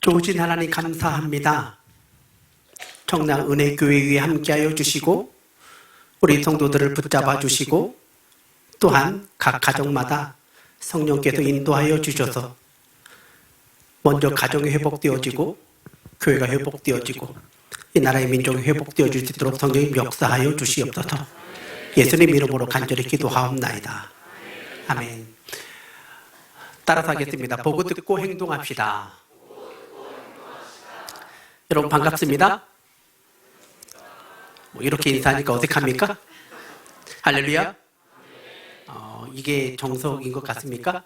좋으신 하나님 감사합니다. 청랑 은혜교회에 함께하여 주시고 우리 성도들을 붙잡아 주시고 또한 각 가정마다 성령께서 인도하여 주셔서 먼저 가정이 회복되어지고 교회가 회복되어지고 이 나라의 민족이 회복되어질 수 있도록 성령님 역사하여 주시옵소서. 예수님 이름으로 간절히 기도하옵나이다. 아멘. 따라서 하겠습니다. 보고 듣고 행동합시다. 여러분 반갑습니다. 이렇게 인사하니까 어색합니까? 할렐루야. 이게 정석인 것 같습니까?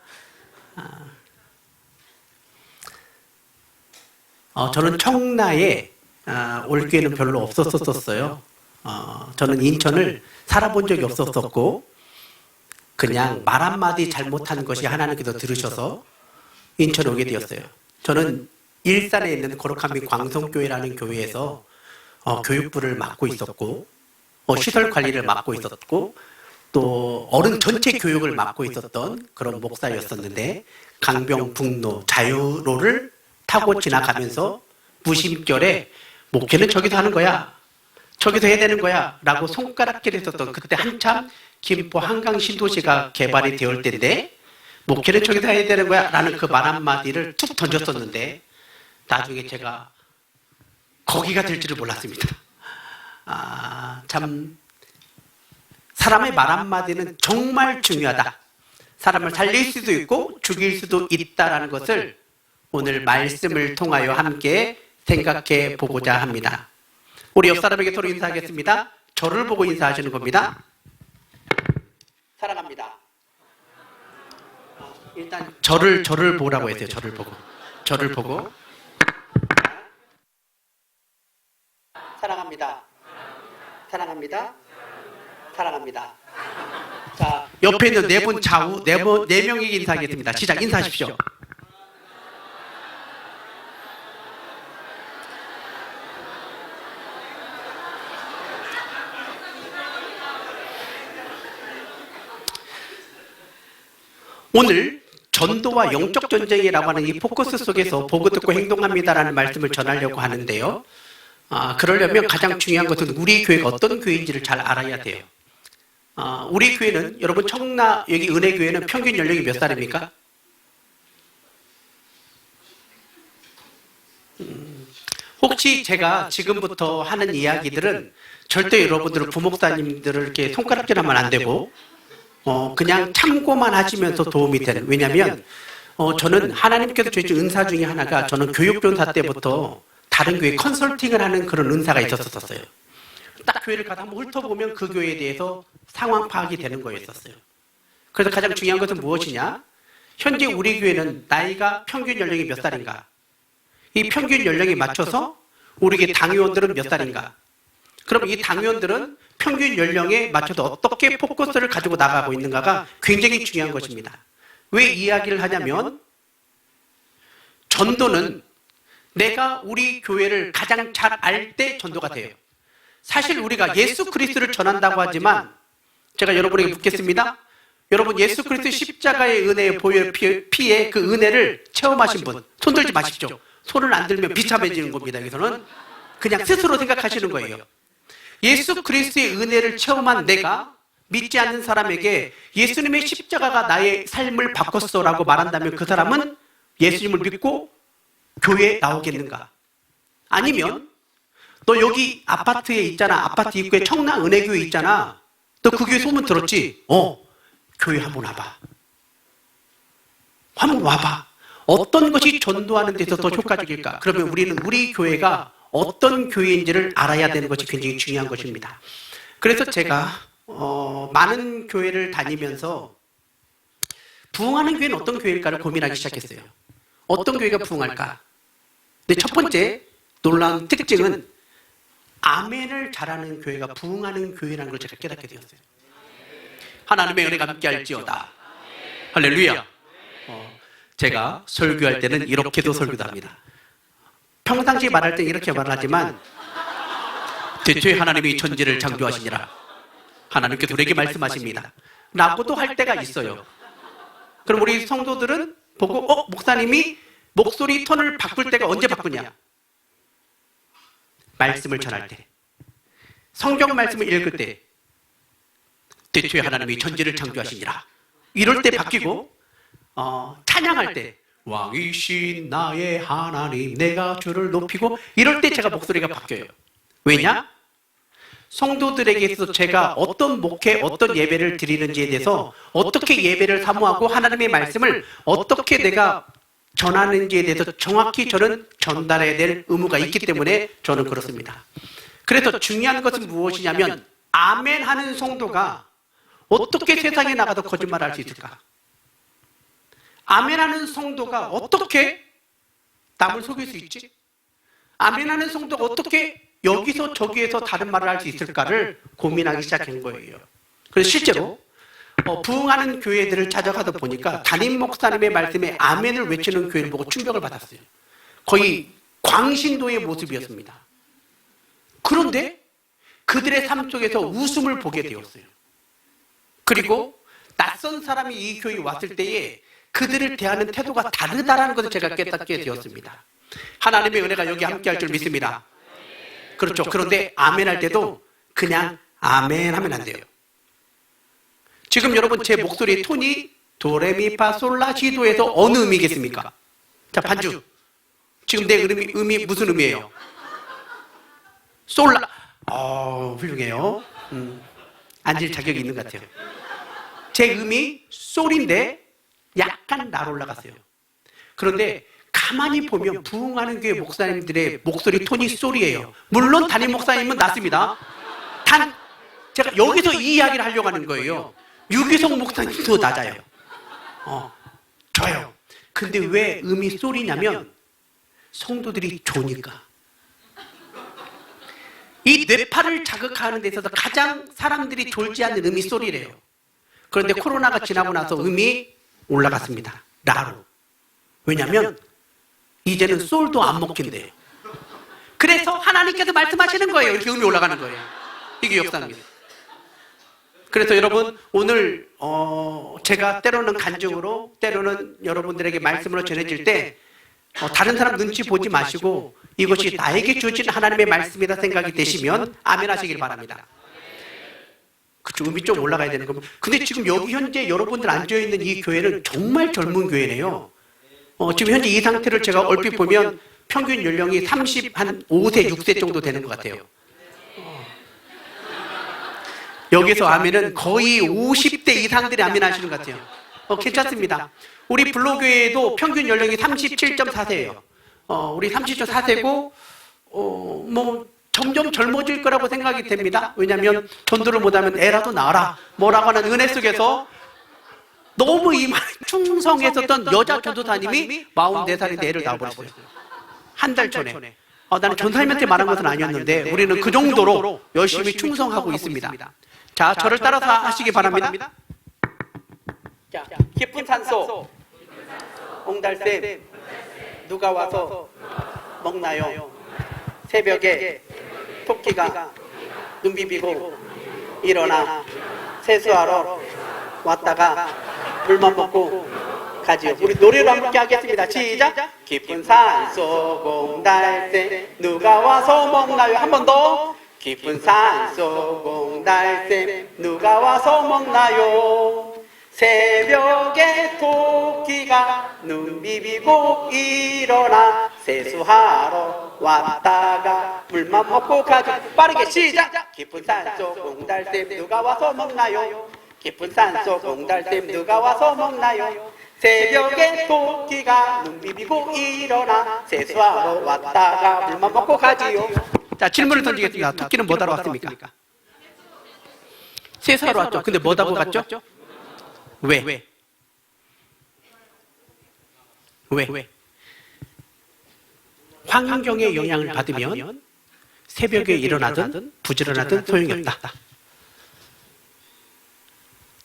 저는 청라에 올 기회는 별로 없었었어요. 저는 인천을 살아본 적이 없었었고 그냥 말 한마디 잘못한 것이 하나님께서 들으셔서 인천에 오게 되었어요. 저는 일산에 있는 거룩한 광성교회라는 교회에서 교육부를 맡고 있었고 시설 관리를 맡고 있었고 또 어른 전체 교육을 맡고 있었던 그런 목사였었는데 강병북로 자유로를 타고 지나가면서 무심결에 목회는 저기서 하는 거야, 저기서 해야 되는 거야 라고 손가락질 했었던 그때 한참 김포 한강 신도시가 개발이 되올 때인데 목회는 저기서 해야 되는 거야 라는 그 말 한마디를 툭 던졌었는데 나중에 제가 거기가 될 줄을 몰랐습니다. 참 사람의 말 한마디는 정말 중요하다. 사람을 살릴 수도 있고 죽일 수도 있다라는 것을 오늘 말씀을 통하여 함께 생각해 보고자 합니다. 우리 옆 사람에게 서로 인사하겠습니다. 저를 보고 인사하시는 겁니다. 사랑합니다. 일단 저를 보라고 했어요. 저를 보고 사랑합니다. 사랑합니다. 사랑합니다. 자, 옆에 있는 네 분 좌우 네 명에게 인사하겠습니다. 시작. 인사하십시오. 오늘 전도와 영적 전쟁이라고 하는 이 포커스 속에서 보고 듣고 행동합니다라는 말씀을 전하려고 하는데요. 그러려면 가장 중요한 것은 우리 교회가 어떤 교회인지를 잘 알아야 돼요. 우리 교회는 여러분 청라 여기 은혜교회는 평균 연령이 몇 살입니까? 혹시 제가 지금부터 하는 이야기들은 절대 여러분들은 부목사님들을 이렇게 손가락질하면 안 되고 그냥 참고만 하시면서 도움이 되는. 왜냐하면 저는 하나님께서 주신 은사 중에 하나가 저는 교육전사 때부터 다른 교회 컨설팅을 하는 그런 은사가 있었어요. 딱 교회를 가서 한번 훑어보면 그 교회에 대해서 상황 파악이 되는 거였었어요. 그래서 가장 중요한 것은 무엇이냐? 현재 우리 교회는 나이가 평균 연령이 몇 살인가? 이 평균 연령에 맞춰서 우리 교회 당회원들은 몇 살인가? 그럼 이 당회원들은 평균 연령에 맞춰서 어떻게 포커스를 가지고 나가고 있는가가 굉장히 중요한 것입니다. 왜 이야기를 하냐면 전도는 내가 우리 교회를 가장 잘 알 때 전도가 돼요. 사실 우리가 예수 그리스도를 전한다고 하지만 제가 여러분에게 묻겠습니다. 여러분 예수 그리스도의 십자가의 은혜의 보혈 피의 그 은혜를 체험하신 분 손 들지 마십시오. 손을 안 들면 비참해지는 겁니다. 여기서는 그냥 스스로 생각하시는 거예요. 예수 그리스도의 은혜를 체험한 내가 믿지 않는 사람에게 예수님의 십자가가 나의 삶을 바꿨어라고 말한다면 그 사람은 예수님을 믿고 교회에 나오겠는가? 아니면 너 여기 아파트에 있잖아. 아파트 입구에 청라 은혜교회 있잖아. 너 그 교회 소문 들었지? 교회 한번 와봐. 한번 와봐. 어떤 것이 전도하는 데서 더 효과적일까? 그러면 우리는 우리 교회가 어떤 교회인지를 알아야 되는 것이 굉장히 중요한 것입니다. 그래서 제가 많은 교회를 다니면서 부흥하는 교회는 어떤 교회일까를 고민하기 시작했어요. 어떤 교회가 부흥할까? 근데 첫 번째 놀라운 특징은 아멘을 잘하는 교회가 부흥하는 교회라는 걸 제가 깨닫게 되었어요. 하나님의 은혜가 함께할지어다. 할렐루야. 제가 설교할 때는 이렇게도 설교도 합니다. 평상시에 말할 때 이렇게 말하지만 대초에 하나님이 천지를 창조하시니라. 하나님께서 우리에게 말씀하십니다. 라고도 할 때가 있어요. 그럼 우리 성도들은 보고 목사님이 목소리 톤을 바꿀 때가 언제 바꾸냐? 말씀을 전할 때, 성경 말씀을 읽을 때, 대초에 하나님이 천지를 창조하시니라, 이럴 때 바뀌고, 찬양할 때 왕이신 나의 하나님 내가 주를 높이고, 이럴 때 제가 목소리가 바뀌어요. 왜냐? 성도들에게 있어서 제가 어떤 목회, 어떤 예배를 드리는지에 대해서, 어떻게 예배를 사모하고 하나님의 말씀을 어떻게 내가 전하는지에 대해서 정확히 저는 전달해야 될 의무가 있기 때문에 저는 그렇습니다. 그래서 중요한 것은 무엇이냐면, 아멘 하는 성도가 어떻게 세상에 나가도 거짓말을 할 수 있을까? 아멘 하는 성도가 어떻게 남을 속일 수 있지? 아멘 하는 성도가 어떻게 여기서 저기에서 다른 말을 할 수 있을까를 고민하기 시작한 거예요. 그래서 실제로 부흥하는 교회들을 찾아가다 보니까 담임 목사님의 말씀에 아멘을 외치는 교회를 보고 충격을 받았어요. 거의 광신도의 모습이었습니다. 그런데 그들의 삶 속에서 웃음을 보게 되었어요. 그리고 낯선 사람이 이 교회에 왔을 때에 그들을 대하는 태도가 다르다라는 것을 제가 깨닫게 되었습니다. 하나님의 은혜가 여기 함께할 줄 믿습니다. 그렇죠. 그런데 아멘 할 때도 그냥 아멘 하면 안 돼요. 지금 여러분 제 목소리 톤이 도레미파솔라시도에서 어느 음이겠습니까? 자, 반주. 지금 내 음이 무슨 음이에요? 솔라. 훌륭해요. 앉을 자격이 있는 것 같아요. 제 음이 솔인데 약간 날 올라갔어요. 그런데 가만히 보면 부흥하는 교회 목사님들의 목소리 톤이 솔이에요. 물론 담임 목사님은 낮습니다. 제가 여기서 이 이야기를 하려고 하는 거예요. 유기성 목사님도 낮아요. 좋아요. 근데 왜 음이 솔이냐면 성도들이 좋으니까. 이 뇌파를 자극하는 데 있어서 가장 사람들이 졸지 않는 음이 솔이래요. 그런데 코로나가 지나고 나서 음이 올라갔습니다. 라로. 왜냐하면 이제는 솔도 안 먹힌대요. 그래서 하나님께서 말씀하시는 거예요. 이렇게 음이 올라가는 거예요. 이게 역사입니다. 그래서 여러분 오늘 제가 때로는 간증으로, 때로는 여러분들에게 말씀으로 전해질 때 다른 사람 눈치 보지 마시고 이것이 나에게 주어진 하나님의 말씀이다 생각이 되시면 아멘 하시길 바랍니다. 그쵸, 음이 좀 올라가야 되는 겁니다. 근데 지금 여기 현재 여러분들 앉아있는 이 교회는 정말 젊은 교회네요. 지금 현재 이 상태를 제가 얼핏 보면 평균 연령이 35세, 6세 정도 되는 것 같아요. 여기서 아멘은 거의 50대 이상들이 아멘 하시는 것 같아요. 괜찮습니다. 우리 블로교회도 평균 연령이 37.4세예요. 우리 37.4세고, 점점 젊어질 거라고 생각이 됩니다. 왜냐하면 전도를 못하면 애라도 낳아라 뭐라고 하는 은혜 속에서 너무 이 말 충성했었던 여자 전도사님이 44살인데 애를 낳아버렸어요. 한 달 전에. 나는 전사님한테 말한 것은 아니었는데 우리는 그 정도로 열심히 충성하고 있습니다. 자, 저를 따라서 하시기 바랍니다. 자, 깊은 산소 옹달샘 누가 와서 먹나요? 새벽에 토끼가 눈 비비고 일어나 세수하러 왔다가 물만 먹고 가지요. 우리 노래로 함께 하겠습니다. 시작! 깊은 산속 옹달샘 누가 와서 먹나요? 한 번 더. 깊은 산속 옹달샘 누가 와서 먹나요? 새벽에 토끼가 눈 비비고 일어나 세수하러 왔다가 물만 먹고 가지. 빠르게 시작! 깊은 산속 옹달샘 누가 와서 먹나요? 깊은 산속 옹달샘 누가 와서 먹나요? 새벽에 토끼가 눈 비비고 일어나 세수하러 왔다가 물만 먹고 가지요. 자, 질문을 던지겠습니다. 토끼는 뭐 하러 왔습니까? 세수하러 왔죠. 근데 뭐 하고 갔죠? 왜? 환경의 영향을 받으면 새벽에 일어나든 부지런하든 소용이 없다.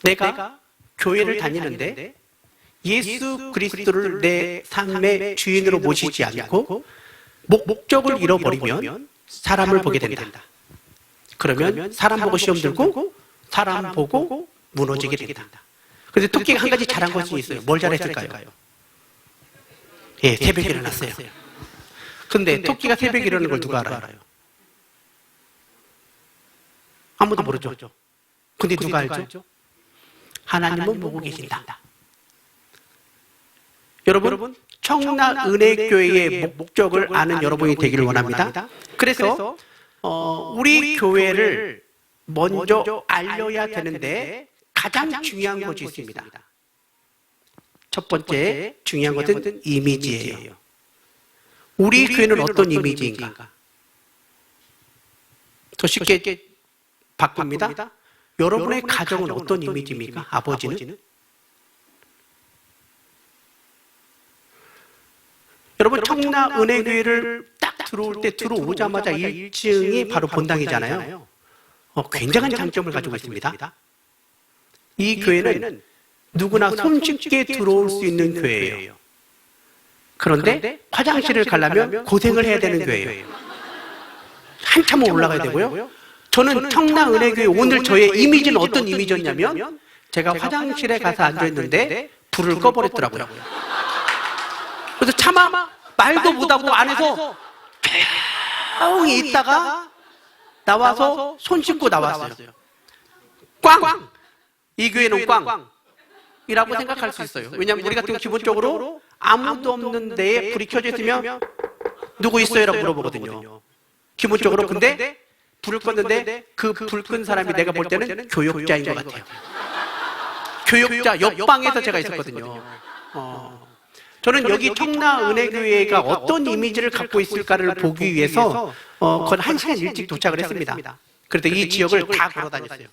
내가 교회를 다니는데 예수 그리스도를 내 삶의 주인으로 모시지 않고 목적을 잃어버리면 사람을 보게 된다. 그러면 사람 보고 시험 들고 사람 보고 무너지게 된다. 그런데 토끼가 한 가지 잘한 것이 있어요. 뭘 잘했을까요? 예, 새벽에 일어났어요. 근데 토끼가 새벽에 일어나는 걸 누가 알아요? 아무도 모르죠. 근데 누가 알죠? 하나님은 보고 계신다. 여러분, 청라 은혜교회의 목적을 아는 여러분이 되기를 원합니다. 그래서 우리 교회를 먼저 알려야 되는데 가장 중요한 것이 있습니다. 첫 번째 중요한 것은 이미지예요. 우리 교회는 어떤 이미지인가? 더 쉽게 바꿉니다. 여러분의 가정은 어떤 이미지입니까? 아버지는? 여러분, 청라 은혜교회를 딱 들어올 때 들어오자마자 1층이 바로 본당이잖아요. 굉장한 장점을 가지고 있습니다. 이 교회는 누구나 손쉽게 들어올 수 있는 교회예요. 그런데 화장실을 가려면 고생을 해야 되는 교회예요. 한참을 올라가야 되고요. 저는 청라 은혜교회 오늘 저의 이미지는 어떤 이미지였냐면 제가 화장실에 가서 앉아있는데 불을 꺼버렸더라고요. 그래서 차마 말도 못하고 안에서 조용히 있다가 나와서 손 씻고 나왔어요. 꽝! 이 교회는 꽝이라고 생각할 수 있어요. 왜냐하면 우리 같은 경우 기본적으로 아무도 없는 데에 불이 켜져 있으면 누구 있어요? 라고 물어보거든요. 기본적으로. 근데 불을 껐는데 그 불 끈 사람이 내가 볼 때는 교역자인 것 같아요. 교역자, 옆방에서 제가 있었거든요. 저는 여기 청라 은혜교회가 어떤 이미지를 갖고 있을까를 보기 위해서 거의 1시간 일찍 도착을 했습니다. 그래서 이 지역을 다 걸어 다녔어요.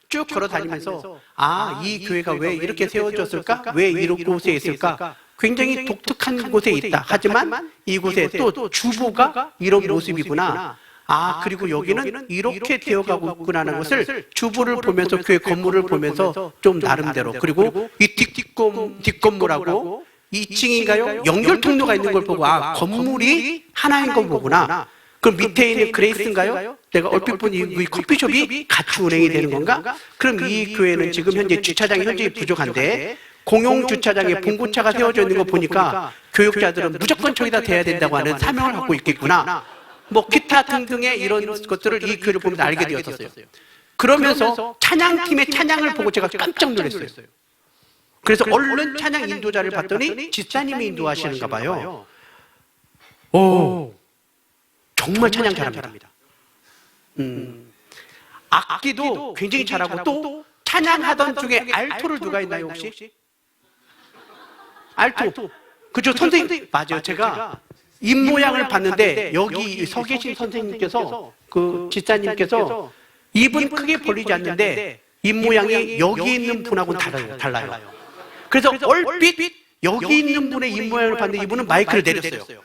쭉 걸어 다니면서 이 교회가 왜 이렇게 세워졌을까? 왜 이런 곳에 있을까? 굉장히 독특한 곳에 있다. 하지만 이곳에 또 주보가 이런 모습이구나. 그리고 여기는 이렇게 되어가고 있구나라는 것을 주보를 보면서 교회 건물을 보면서 좀 나름대로, 그리고 이 뒷건물하고 2층인가요? 연결 통로가 있는 걸 보고 건물이 하나인 거 보구나. 그럼 밑에 있는 그레이스인가요? 내가 얼핏 보니 이 커피숍이 같이 운행이 되는 건가? 그럼 이 교회는 지금 현재 주차장이 현재 부족한데 공용 주차장에 봉고차가 세워져 있는 거 보니까 교육자들은 무조건 저기다 대야 된다고 하는 사명을 갖고 있겠구나. 뭐 기타 등등의 이런 것들을 이 교회를 보면서 알게 되었어요. 그러면서 찬양팀의 찬양을 보고 제가 깜짝 놀랐어요. 그래서 얼른 찬양 인도자를 봤더니 지사님이 인도하시는가 봐요. 정말 찬양 잘합니다. 악기도 굉장히 잘하고 또 찬양하던 중에 알토를 누가 있나요 혹시? 알토. 그죠, 선생님. 맞아요. 제가 입모양을 봤는데 여기 서 계신 선생님께서, 그 지사님께서 입은 크게 벌리지 않는데 입모양이 여기 있는 분하고는 달라요. 그래서 얼핏 여기 있는 분의 입모양을 봤는데 이분은 마이크를 내렸어요.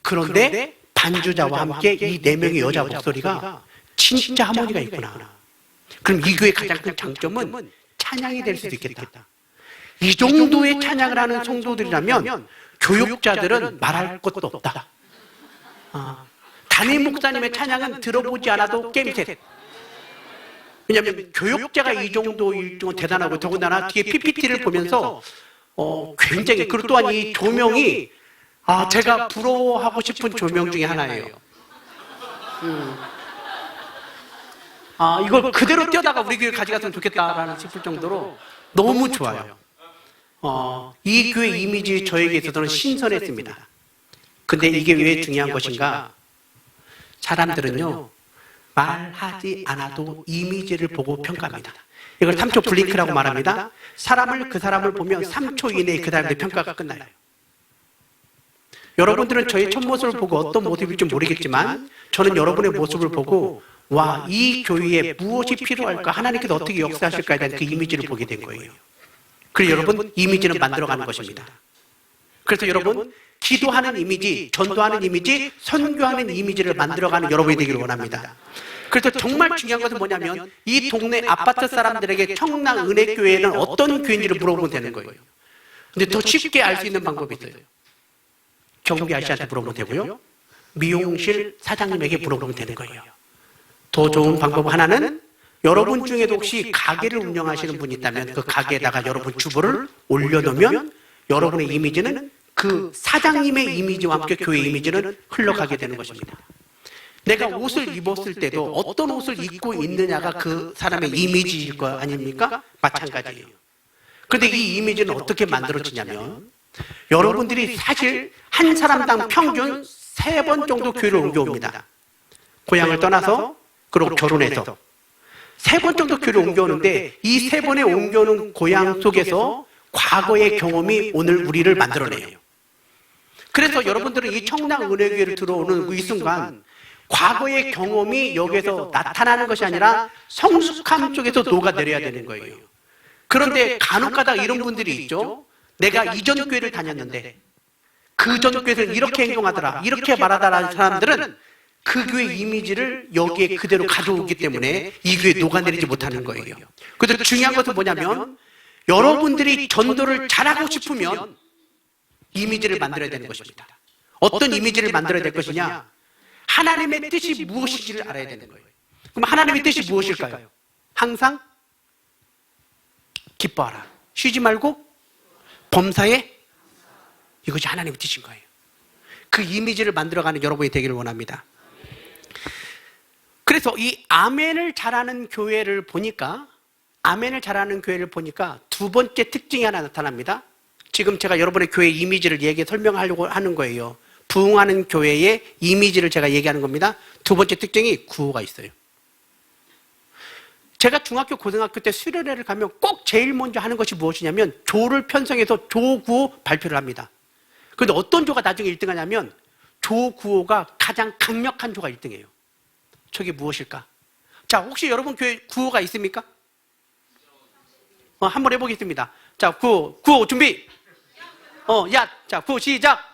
그런데 반주자와 함께 이 4명의 여자 목소리가 진짜 하모니가 있구나. 그럼 이 교회의 가장 큰 장점은 찬양이 될 수도 있겠다. 이 정도의 찬양을 하는 성도들이라면 교육자들은 말할 것도 없다. 담임 목사님의 찬양은 들어보지 않아도 깸셋. 왜냐하면 교육자가 이 정도일 정도 대단하고, 더군다나 뒤에 PPT를 보면서 굉장히, 그리고 또한 이 조명이 제가 부러워하고 싶은 조명 중에 하나예요. 이걸 그대로 떼어다가 우리 교회 가져갔으면 좋겠다라는 싶을 정도로 너무 좋아요. 이 교회 이미지 저에게 있어서는 신선했습니다. 근데 이게 왜 중요한 것인가? 사람들은요, 말하지 않아도 이미지를 보고 평가합니다. 이걸 3초 블링크라고 말합니다. 그 사람을 보면 3초 이내에 그 사람의 평가가 끝나요. 여러분들은 저의 첫 모습을 보고 어떤 모습일지 모르겠지만 저는 여러분의 모습을 보고 이 교회에 무엇이 필요할까? 하나님께서 어떻게 역사하실까에 대한 그 이미지를 보게 된 거예요. 그리고 여러분, 이미지는 만들어가는 것입니다. 그래서 여러분, 기도하는 이미지, 전도하는 이미지, 선교하는 이미지를 만들어가는 여러분이 되기를 원합니다. 그래서 정말 중요한 것은 뭐냐면 이 동네 아파트 사람들에게 청라 은혜교회는 어떤 교회인지를 물어보면 되는 거예요. 근데 더 쉽게 알 수 있는 방법이 있어요. 경비 아저씨한테 물어보면 되고요. 미용실 사장님에게 물어보면 되는 거예요. 더 좋은 방법 하나는 여러분 중에도 혹시 가게를 운영하시는 분이 있다면 그 가게에다가 여러분 주보를 올려놓으면 여러분의 이미지는 그 사장님의 이미지와 함께 교회 이미지는 흘러가게 되는 것입니다. 내가 옷을 입었을 때도 어떤 옷을 입고 있느냐가 그 사람의 이미지일 거 아닙니까? 마찬가지예요. 그런데 이 이미지는 어떻게 만들어지냐면 여러분들이 사실 한 사람당 평균 3번 정도 교회를 옮겨옵니다. 고향을 떠나서 그리고 결혼해서 3번 정도 교회를 옮겨오는데 이 3번의 옮겨오는 고향 속에서 과거의 경험이 오늘 우리를 만들어내요. 그래서 여러분들은 이 청량은혜교회를 들어오는 이 순간 과거의 경험이 여기에서 나타나는 것이 아니라 성숙함 쪽에서 녹아내려야 되는 거예요. 그런데 간혹가다 이런 분들이 있죠. 내가 이전 교회를 다녔는데 그 전 교회에서는 이렇게 행동하더라, 이렇게 말하더라는 사람들은 그 교회 이미지를 여기에 그대로 가져오기 때문에 이 교회에 녹아내리지 못하는 거예요. 그런데 중요한 것은 뭐냐면 여러분들이 전도를 잘하고 싶으면 이미지를 만들어야 되는 것입니다. 어떤 이미지를 만들어야 될 것이냐? 하나님의 뜻이 무엇인지를 알아야 되는 거예요. 그럼 하나님의 뜻이 무엇일까요? 항상 기뻐하라, 쉬지 말고 범사에, 이것이 하나님의 뜻인 거예요. 그 이미지를 만들어가는 여러분이 되기를 원합니다. 그래서 이 아멘을 잘하는 교회를 보니까 두 번째 특징이 하나 나타납니다. 지금 제가 여러분의 교회 이미지를 설명하려고 하는 거예요. 부흥하는 교회의 이미지를 제가 얘기하는 겁니다. 두 번째 특징이 구호가 있어요. 제가 중학교, 고등학교 때 수련회를 가면 꼭 제일 먼저 하는 것이 무엇이냐면 조를 편성해서 조구호 발표를 합니다. 그런데 어떤 조가 나중에 1등 하냐면 조구호가 가장 강력한 조가 1등이에요. 저게 무엇일까? 자, 혹시 여러분 교회 구호가 있습니까? 한번 해보겠습니다. 자, 구호 준비. 자, 구호 시작.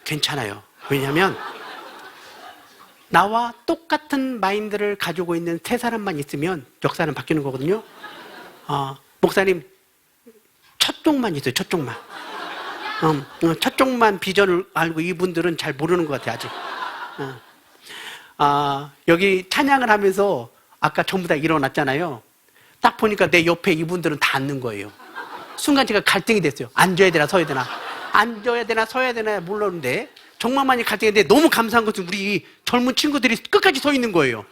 괜찮아요. 왜냐하면 나와 똑같은 마인드를 가지고 있는 3사람만 있으면 역사는 바뀌는 거거든요. 목사님 첫 쪽만 있어요. 첫 쪽만. 첫 쪽만 비전을 알고 이분들은 잘 모르는 것 같아요. 아직. 여기 찬양을 하면서 아까 전부 다 일어났잖아요. 딱 보니까 내 옆에 이분들은 다 앉는 거예요. 순간 제가 갈등이 됐어요. 앉아야 되나 서야 되나. 앉아야 되나 서야 되나 모르는데 정말 많이 갈등했는데 너무 감사한 것은 우리 젊은 친구들이 끝까지 서 있는 거예요.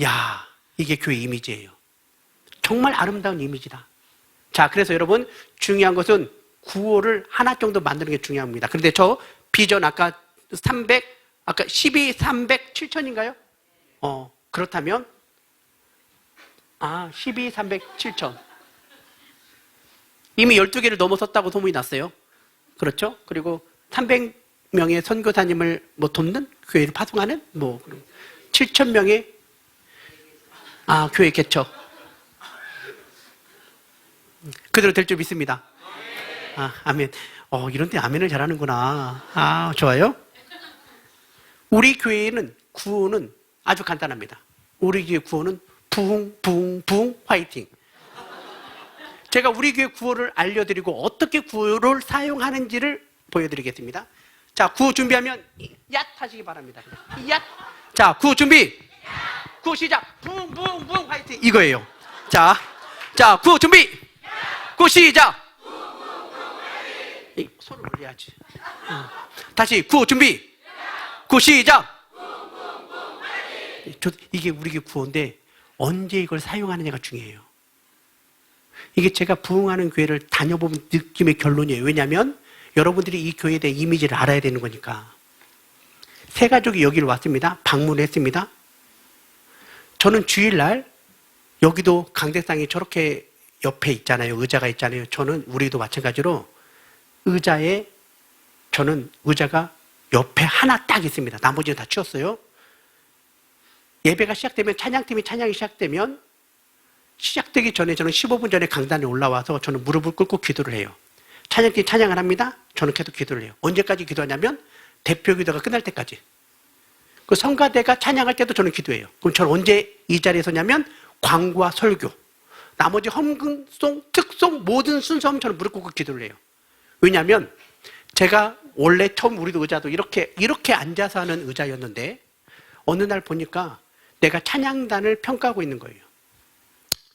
야, 이게 교회 이미지예요. 정말 아름다운 이미지다. 자, 그래서 여러분 중요한 것은 구호를 하나 정도 만드는 게 중요합니다. 그런데 저 비전 아까 12, 300, 7천인가요? 그렇다면 12, 300, 7천. 이미 12개를 넘어섰다고 소문이 났어요. 그렇죠? 그리고 300명의 선교사님을 돕는 교회를 파송하는 7,000명의 교회 개척. 그대로 될 줄 믿습니다. 아멘. 이런 데 아멘을 잘하는구나. 좋아요. 우리 교회에는 구호는 아주 간단합니다. 우리 교회 구호는 부흥 화이팅. 제가 우리 교회 구호를 알려드리고 어떻게 구호를 사용하는지를 보여드리겠습니다. 자, 구호 준비하면 얏 하시기 바랍니다. 얏. 자, 구호 준비. 구호 시작. 부흥 화이팅. 이거예요. 자, 구호 준비. 구호 시작. 손을 올려야지. 다시 구호 준비. 구호 시작. 이게 우리 교회 구호인데 언제 이걸 사용하느냐가 중요해요. 이게 제가 부흥하는 교회를 다녀보면 느낌의 결론이에요. 왜냐하면 여러분들이 이 교회에 대한 이미지를 알아야 되는 거니까. 세 가족이 여기를 왔습니다. 방문했습니다. 저는 주일날 여기도 강대상이 저렇게 옆에 있잖아요. 의자가 있잖아요. 우리도 마찬가지로 저는 의자가 옆에 하나 딱 있습니다. 나머지는 다 치웠어요. 예배가 시작되면 찬양이 시작되면 시작되기 전에 저는 15분 전에 강단에 올라와서 저는 무릎을 꿇고 기도를 해요. 찬양팀 찬양을 합니다. 저는 계속 기도를 해요. 언제까지 기도하냐면 대표 기도가 끝날 때까지. 그 성가대가 찬양할 때도 저는 기도해요. 그럼 저는 언제 이 자리에 서냐면 광고와 설교, 나머지 헌금송, 특송 모든 순서는 저는 무릎 꿇고 기도를 해요. 왜냐하면 제가 원래 처음 우리도 의자도 이렇게 앉아서 하는 의자였는데 어느 날 보니까 내가 찬양단을 평가하고 있는 거예요.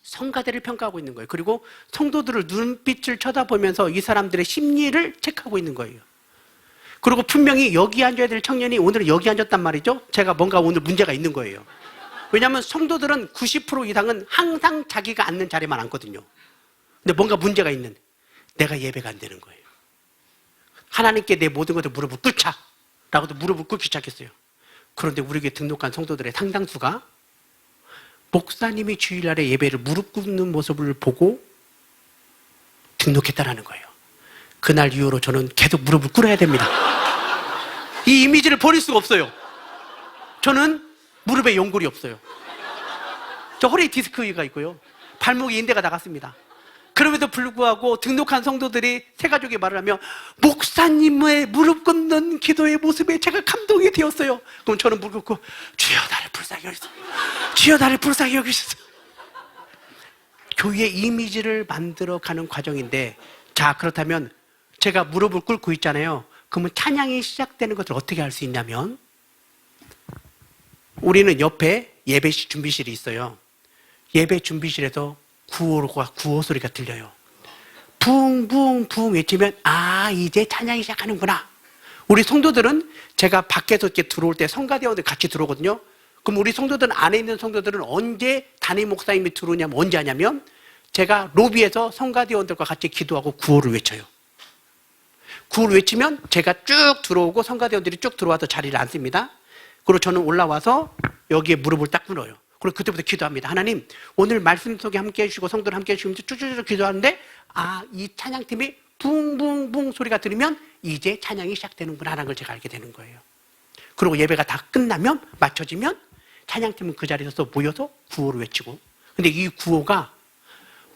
성가대를 평가하고 있는 거예요. 그리고 성도들을 눈빛을 쳐다보면서 이 사람들의 심리를 체크하고 있는 거예요. 그리고 분명히 여기 앉아야 될 청년이 오늘은 여기 앉았단 말이죠. 제가 뭔가 오늘 문제가 있는 거예요. 왜냐하면 성도들은 90% 이상은 항상 자기가 앉는 자리만 앉거든요. 근데 뭔가 문제가 있는, 내가 예배가 안 되는 거예요. 하나님께 내 모든 것을 무릎을 꿇자 라고도 무릎을 꿇기 시작했어요. 그런데 우리 교회 등록한 성도들의 상당수가 목사님이 주일날에 예배를 무릎 꿇는 모습을 보고 등록했다라는 거예요. 그날 이후로 저는 계속 무릎을 꿇어야 됩니다. 이 이미지를 버릴 수가 없어요. 저는 무릎에 연골이 없어요. 저 허리에 디스크가 있고요. 발목에 인대가 나갔습니다. 그럼에도 불구하고 등록한 성도들이 새가족이 말을 하며 목사님의 무릎 꿇는 기도의 모습에 제가 감동이 되었어요. 그럼 저는 무릎 꿇고 주여 나를 불쌍히 여기소서. 주여 나를 불쌍히 여기소서. 교회의 이미지를 만들어가는 과정인데, 자, 그렇다면 제가 무릎을 꿇고 있잖아요. 그러면 찬양이 시작되는 것을 어떻게 알 수 있냐면, 우리는 옆에 예배 준비실이 있어요. 예배 준비실에서 구호 소리가 들려요. 붕붕붕 외치면 이제 찬양이 시작하는구나. 우리 성도들은 제가 밖에서 이렇게 들어올 때 성가대원들 같이 들어오거든요. 그럼 우리 성도들은, 안에 있는 성도들은 언제 담임 목사님이 들어오냐면, 언제 하냐면 제가 로비에서 성가대원들과 같이 기도하고 구호를 외쳐요. 구호를 외치면 제가 쭉 들어오고 성가대원들이 쭉 들어와서 자리를 앉습니다. 그리고 저는 올라와서 여기에 무릎을 딱 꿇어요. 그리고 그때부터 기도합니다. 하나님, 오늘 말씀 속에 함께 해주시고 성도를 함께 해주시면서 쭉쭉쭉 기도하는데, 이 찬양팀이 붕붕붕 소리가 들리면 이제 찬양이 시작되는구나 하는 걸 제가 알게 되는 거예요. 그리고 예배가 다 끝나면, 맞춰지면 찬양팀은 그 자리에서 모여서 구호를 외치고, 근데 이 구호가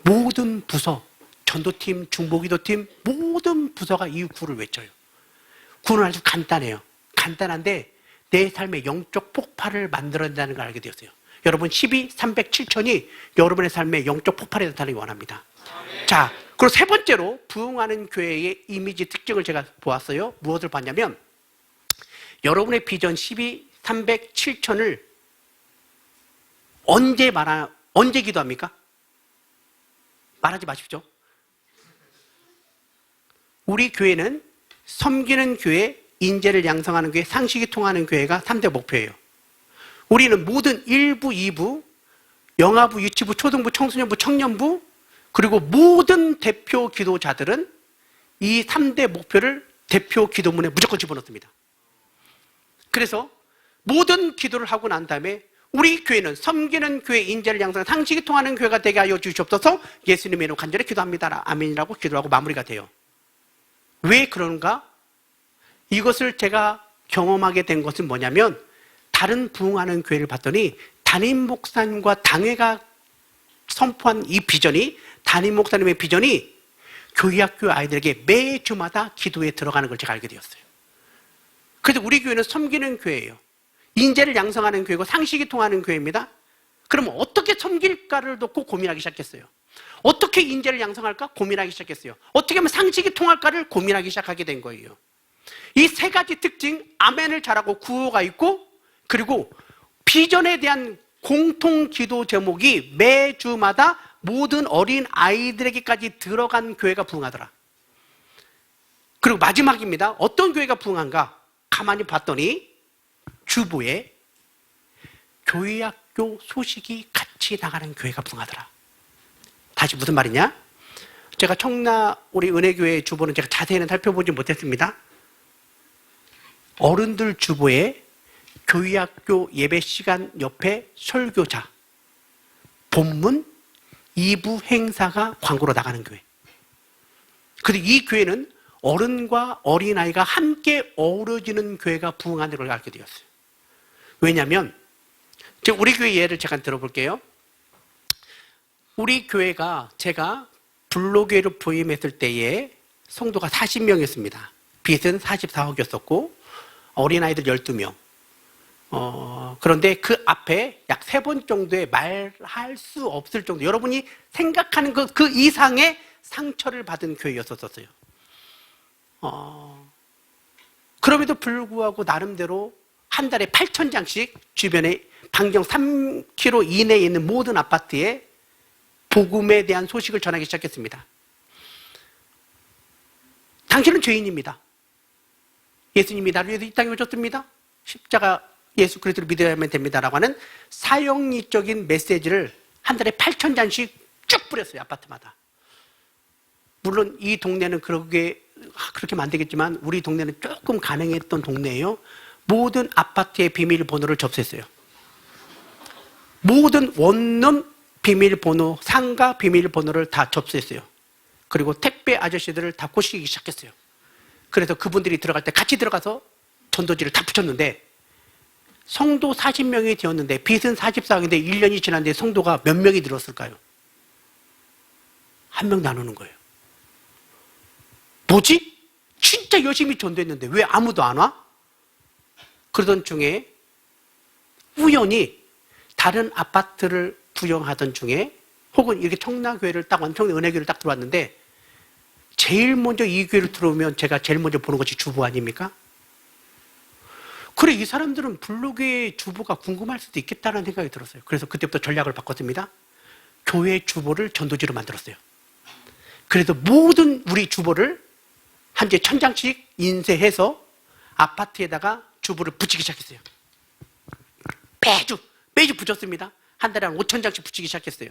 모든 부서, 전도팀, 중보기도팀 모든 부서가 이 구호를 외쳐요. 구호는 아주 간단해요. 간단한데 내 삶의 영적 폭발을 만들어낸다는 걸 알게 되었어요. 여러분 12, 300, 7천이 여러분의 삶의 영적 폭발에 나타나기 원합니다. 자, 그리고 세 번째로 부흥하는 교회의 이미지 특징을 제가 보았어요. 무엇을 봤냐면, 여러분의 비전 12, 300, 7천을 언제 기도합니까? 말하지 마십시오. 우리 교회는 섬기는 교회, 인재를 양성하는 교회, 상식이 통하는 교회가 3대 목표예요. 우리는 모든 1부, 2부, 영아부, 유치부, 초등부, 청소년부, 청년부, 그리고 모든 대표 기도자들은 이 3대 목표를 대표 기도문에 무조건 집어넣습니다. 그래서 모든 기도를 하고 난 다음에 우리 교회는 섬기는 교회, 인재를 양성하는 상식이 통하는 교회가 되게 하여 주시옵소서, 예수님의 이름으로 간절히 기도합니다. 아멘이라고 기도하고 마무리가 돼요. 왜 그런가? 이것을 제가 경험하게 된 것은 뭐냐면, 다른 부흥하는 교회를 봤더니 담임 목사님과 당회가 선포한 이 비전이, 담임 목사님의 비전이 교회 학교 아이들에게 매주마다 기도에 들어가는 걸 제가 알게 되었어요. 그래서 우리 교회는 섬기는 교회예요. 인재를 양성하는 교회고 상식이 통하는 교회입니다. 그러면 어떻게 섬길까를 놓고 고민하기 시작했어요. 어떻게 인재를 양성할까 고민하기 시작했어요. 어떻게 하면 상식이 통할까를 고민하기 시작하게 된 거예요. 이 세 가지 특징, 아멘을 잘하고 구호가 있고, 그리고 비전에 대한 공통 기도 제목이 매주마다 모든 어린 아이들에게까지 들어간 교회가 부흥하더라. 그리고 마지막입니다. 어떤 교회가 부흥한가? 가만히 봤더니 주보에 교회학교 소식이 같이 나가는 교회가 부흥하더라. 다시 무슨 말이냐? 제가 청라 우리 은혜교회 주보는 제가 자세히는 살펴보지 못했습니다. 어른들 주보에 교회학교 예배 시간 옆에 설교자, 본문, 2부 행사가 광고로 나가는 교회. 그리고 이 교회는 어른과 어린아이가 함께 어우러지는 교회가 부흥하는 걸 알게 되었어요. 왜냐하면 우리 교회 예를 잠깐 들어볼게요. 우리 교회가 제가 불로교회로 부임했을 때에 성도가 40명이었습니다. 빚은 44억이었었고 어린아이들 12명. 그런데 그 앞에 약 3번 정도의 말할 수 없을 정도, 여러분이 생각하는 그 이상의 상처를 받은 교회였었어요. 그럼에도 불구하고 나름대로 한 달에 8,000장씩 주변에 반경 3km 이내에 있는 모든 아파트에 복음에 대한 소식을 전하기 시작했습니다. 당신은 죄인입니다. 예수님이 나를 위해서 이 땅에 오셨습니다. 십자가 예수 그리스도를 믿어야만 됩니다라고 하는 사형리적인 메시지를 한 달에 8,000잔씩 쭉 뿌렸어요. 아파트마다. 물론 이 동네는 그렇게 만들겠지만 우리 동네는 조금 가능했던 동네예요. 모든 아파트의 비밀번호를 접수했어요. 모든 원룸 비밀번호, 상가 비밀번호를 다 접수했어요. 그리고 택배 아저씨들을 다 꼬시기 시작했어요. 그래서 그분들이 들어갈 때 같이 들어가서 전도지를 다 붙였는데 성도 40명이 되었는데 빚은 44억인데 1년이 지났는데 성도가 몇 명이 늘었을까요? 한 명도 안 오는 거예요. 뭐지? 진짜 열심히 전도했는데 왜 아무도 안 와? 그러던 중에 우연히 다른 아파트를 구경하던 중에 혹은 이렇게 청라교회를 딱 완청 은혜교회를 딱 들어왔는데 제일 먼저 이 교회를 들어오면 제가 제일 먼저 보는 것이 주보 아닙니까? 그래 이 사람들은 블로그의 주보가 궁금할 수도 있겠다는 생각이 들었어요. 그래서 그때부터 전략을 바꿨습니다. 교회 주보를 전도지로 만들었어요. 그래서 모든 우리 주보를 한 주에 1,000장씩 인쇄해서 아파트에다가 주보를 붙이기 시작했어요. 매주 붙였습니다. 한 달에 한 5,000장씩 붙이기 시작했어요.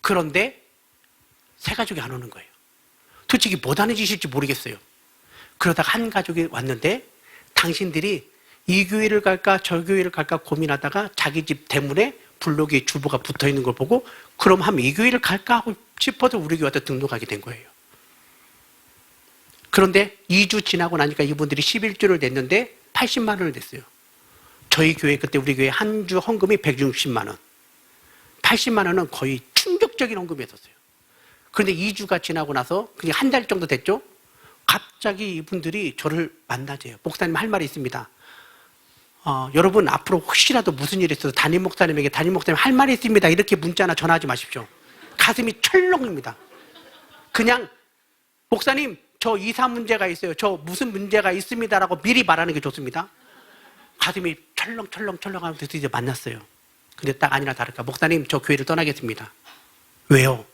그런데 세 가족이 안 오는 거예요. 솔직히 못 하는 짓일지 모르겠어요. 그러다가 한 가족이 왔는데 당신들이 이 교회를 갈까 저 교회를 갈까 고민하다가 자기 집 대문에 블로그에 주보가 붙어 있는 걸 보고 그럼 한번 이 교회를 갈까 하고 싶어서 우리 교회에 등록하게 된 거예요. 그런데 2주 지나고 나니까 이분들이 11주를 냈는데 80만 원을 냈어요. 저희 교회 그때 우리 교회 한 주 헌금이 160만 원. 80만 원은 거의 충격적인 헌금이었어요. 그런데 2주가 지나고 나서 그냥 한 달 정도 됐죠? 갑자기 이분들이 저를 만나재요. 목사님 할 말이 있습니다. 여러분 앞으로 혹시라도 무슨 일이 있어도 담임 목사님에게 담임 목사님 할 말이 있습니다. 이렇게 문자나 전화하지 마십시오. 가슴이 철렁입니다. 그냥 목사님 저 이사 문제가 있어요. 저 무슨 문제가 있습니다라고 미리 말하는 게 좋습니다. 가슴이 철렁하면서 드디어 만났어요. 근데 딱 아니나 다를까 목사님 저 교회를 떠나겠습니다. 왜요?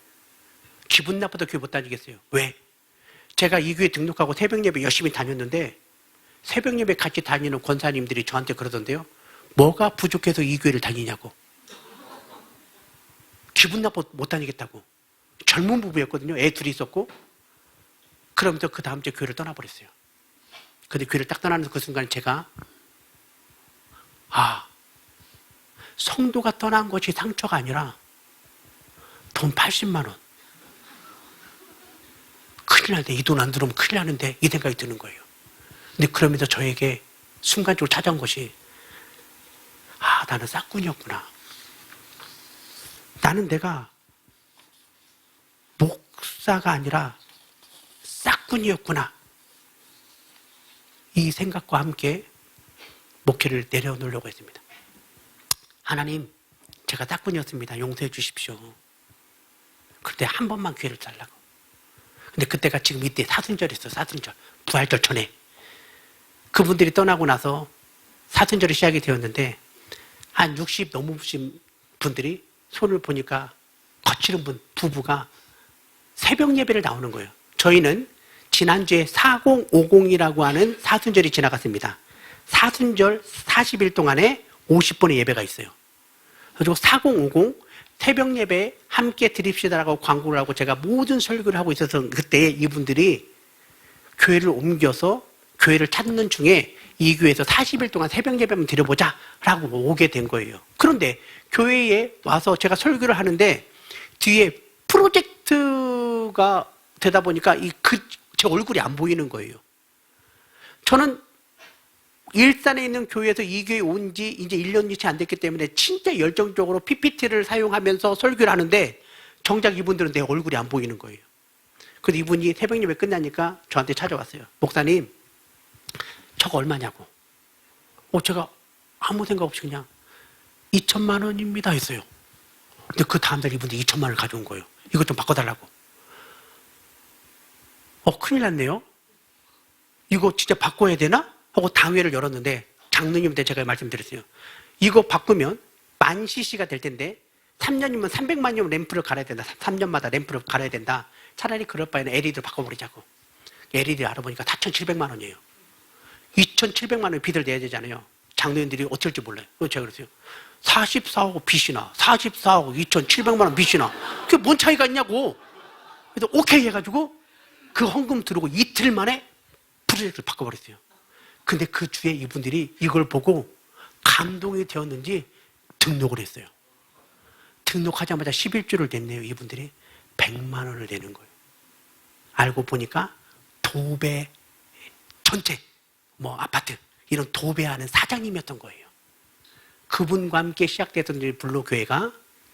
기분 나빠도 교회 못 다니겠어요. 왜? 제가 이 교회 등록하고 새벽 예배 열심히 다녔는데 새벽 예배 같이 다니는 권사님들이 저한테 그러던데요. 뭐가 부족해서 이 교회를 다니냐고. 기분 나빠 못 다니겠다고. 젊은 부부였거든요. 애 둘이 있었고. 그러면서 그 다음 주에 교회를 떠나버렸어요. 근데 교회를 딱 떠나는 그 순간 제가 성도가 떠난 것이 상처가 아니라 돈 80만 원. 큰일 나는데 이 돈 안 들어오면 큰일 나는데 이 생각이 드는 거예요. 근데 그러면서 저에게 순간적으로 찾아온 것이 나는 싹군이었구나. 나는 내가 목사가 아니라 싹군이었구나. 이 생각과 함께 목회를 내려놓으려고 했습니다. 하나님, 제가 싹군이었습니다. 용서해 주십시오. 그런데 한 번만 기회를 달라고. 근데 그때가 지금 이때 사순절이었어요. 사순절. 부활절 전에. 그분들이 떠나고 나서 사순절이 시작이 되었는데 한 60 넘으신 분들이 손을 보니까 거칠은 부부가 새벽 예배를 나오는 거예요. 저희는 지난주에 4050이라고 하는 사순절이 지나갔습니다. 사순절 40일 동안에 50번의 예배가 있어요. 그리고 4050 새벽 예배 함께 드립시다라고 광고를 하고 제가 모든 설교를 하고 있어서 그때 이분들이 교회를 옮겨서 교회를 찾는 중에 이 교회에서 40일 동안 새벽 예배 한번 드려보자 라고 오게 된 거예요. 그런데 교회에 와서 제가 설교를 하는데 뒤에 프로젝트가 되다 보니까 제 얼굴이 안 보이는 거예요. 저는 일산에 있는 교회에서 이 교회에 온 지 이제 1년이 채 안 됐기 때문에 진짜 열정적으로 PPT를 사용하면서 설교를 하는데 정작 이분들은 내 얼굴이 안 보이는 거예요. 그래서 이분이 새벽 예배 끝나니까 저한테 찾아왔어요. 목사님, 저거 얼마냐고. 제가 아무 생각 없이 그냥 2천만 원입니다 했어요. 근데 그 다음날 이분들이 2천만 원을 가져온 거예요. 이것 좀 바꿔달라고. 큰일 났네요. 이거 진짜 바꿔야 되나? 하고 당회를 열었는데 장로님한테 제가 말씀드렸어요. 이거 바꾸면 10,000cc가 될 텐데 3년이면 300만 원 램프를 갈아야 된다. 3년마다 램프를 갈아야 된다. 차라리 그럴 바에는 LED를 바꿔버리자고. LED 알아보니까 4,700만 원이에요. 2,700만 원 빚을 내야 되잖아요. 장로님들이 어쩔지 몰라요. 그래서 제가 그랬어요. 44억 빚이나 44억 2,700만 원 빚이나 그게 뭔 차이가 있냐고. 그래서 오케이 해가지고 그 헌금 들어오고 이틀 만에 프로젝트를 바꿔버렸어요. 근데 그 주에 이분들이 이걸 보고 감동이 되었는지 등록을 했어요. 등록하자마자 11주를 냈네요. 이분들이 100만 원을 내는 거예요. 알고 보니까 도배 전체 아파트 이런 도배하는 사장님이었던 거예요. 그분과 함께 시작됐던 불로교회가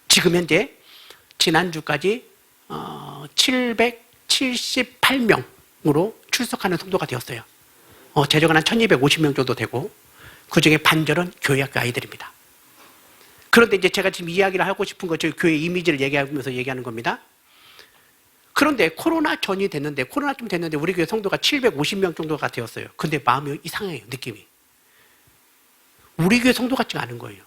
지금 현재 지난주까지 778명으로 출석하는 성도가 되었어요. 재정은 한 1250명 정도 되고 그중에 반절은 교회학교 아이들입니다. 그런데 이제 제가 지금 이야기를 하고 싶은 거, 저희 교회 이미지를 얘기하면서 얘기하는 겁니다. 그런데 코로나 전이 됐는데, 코로나쯤 됐는데 우리 교회 성도가 750명 정도가 되었어요. 근데 마음이 이상해요, 느낌이. 우리 교회 성도 같지가 않은 거예요.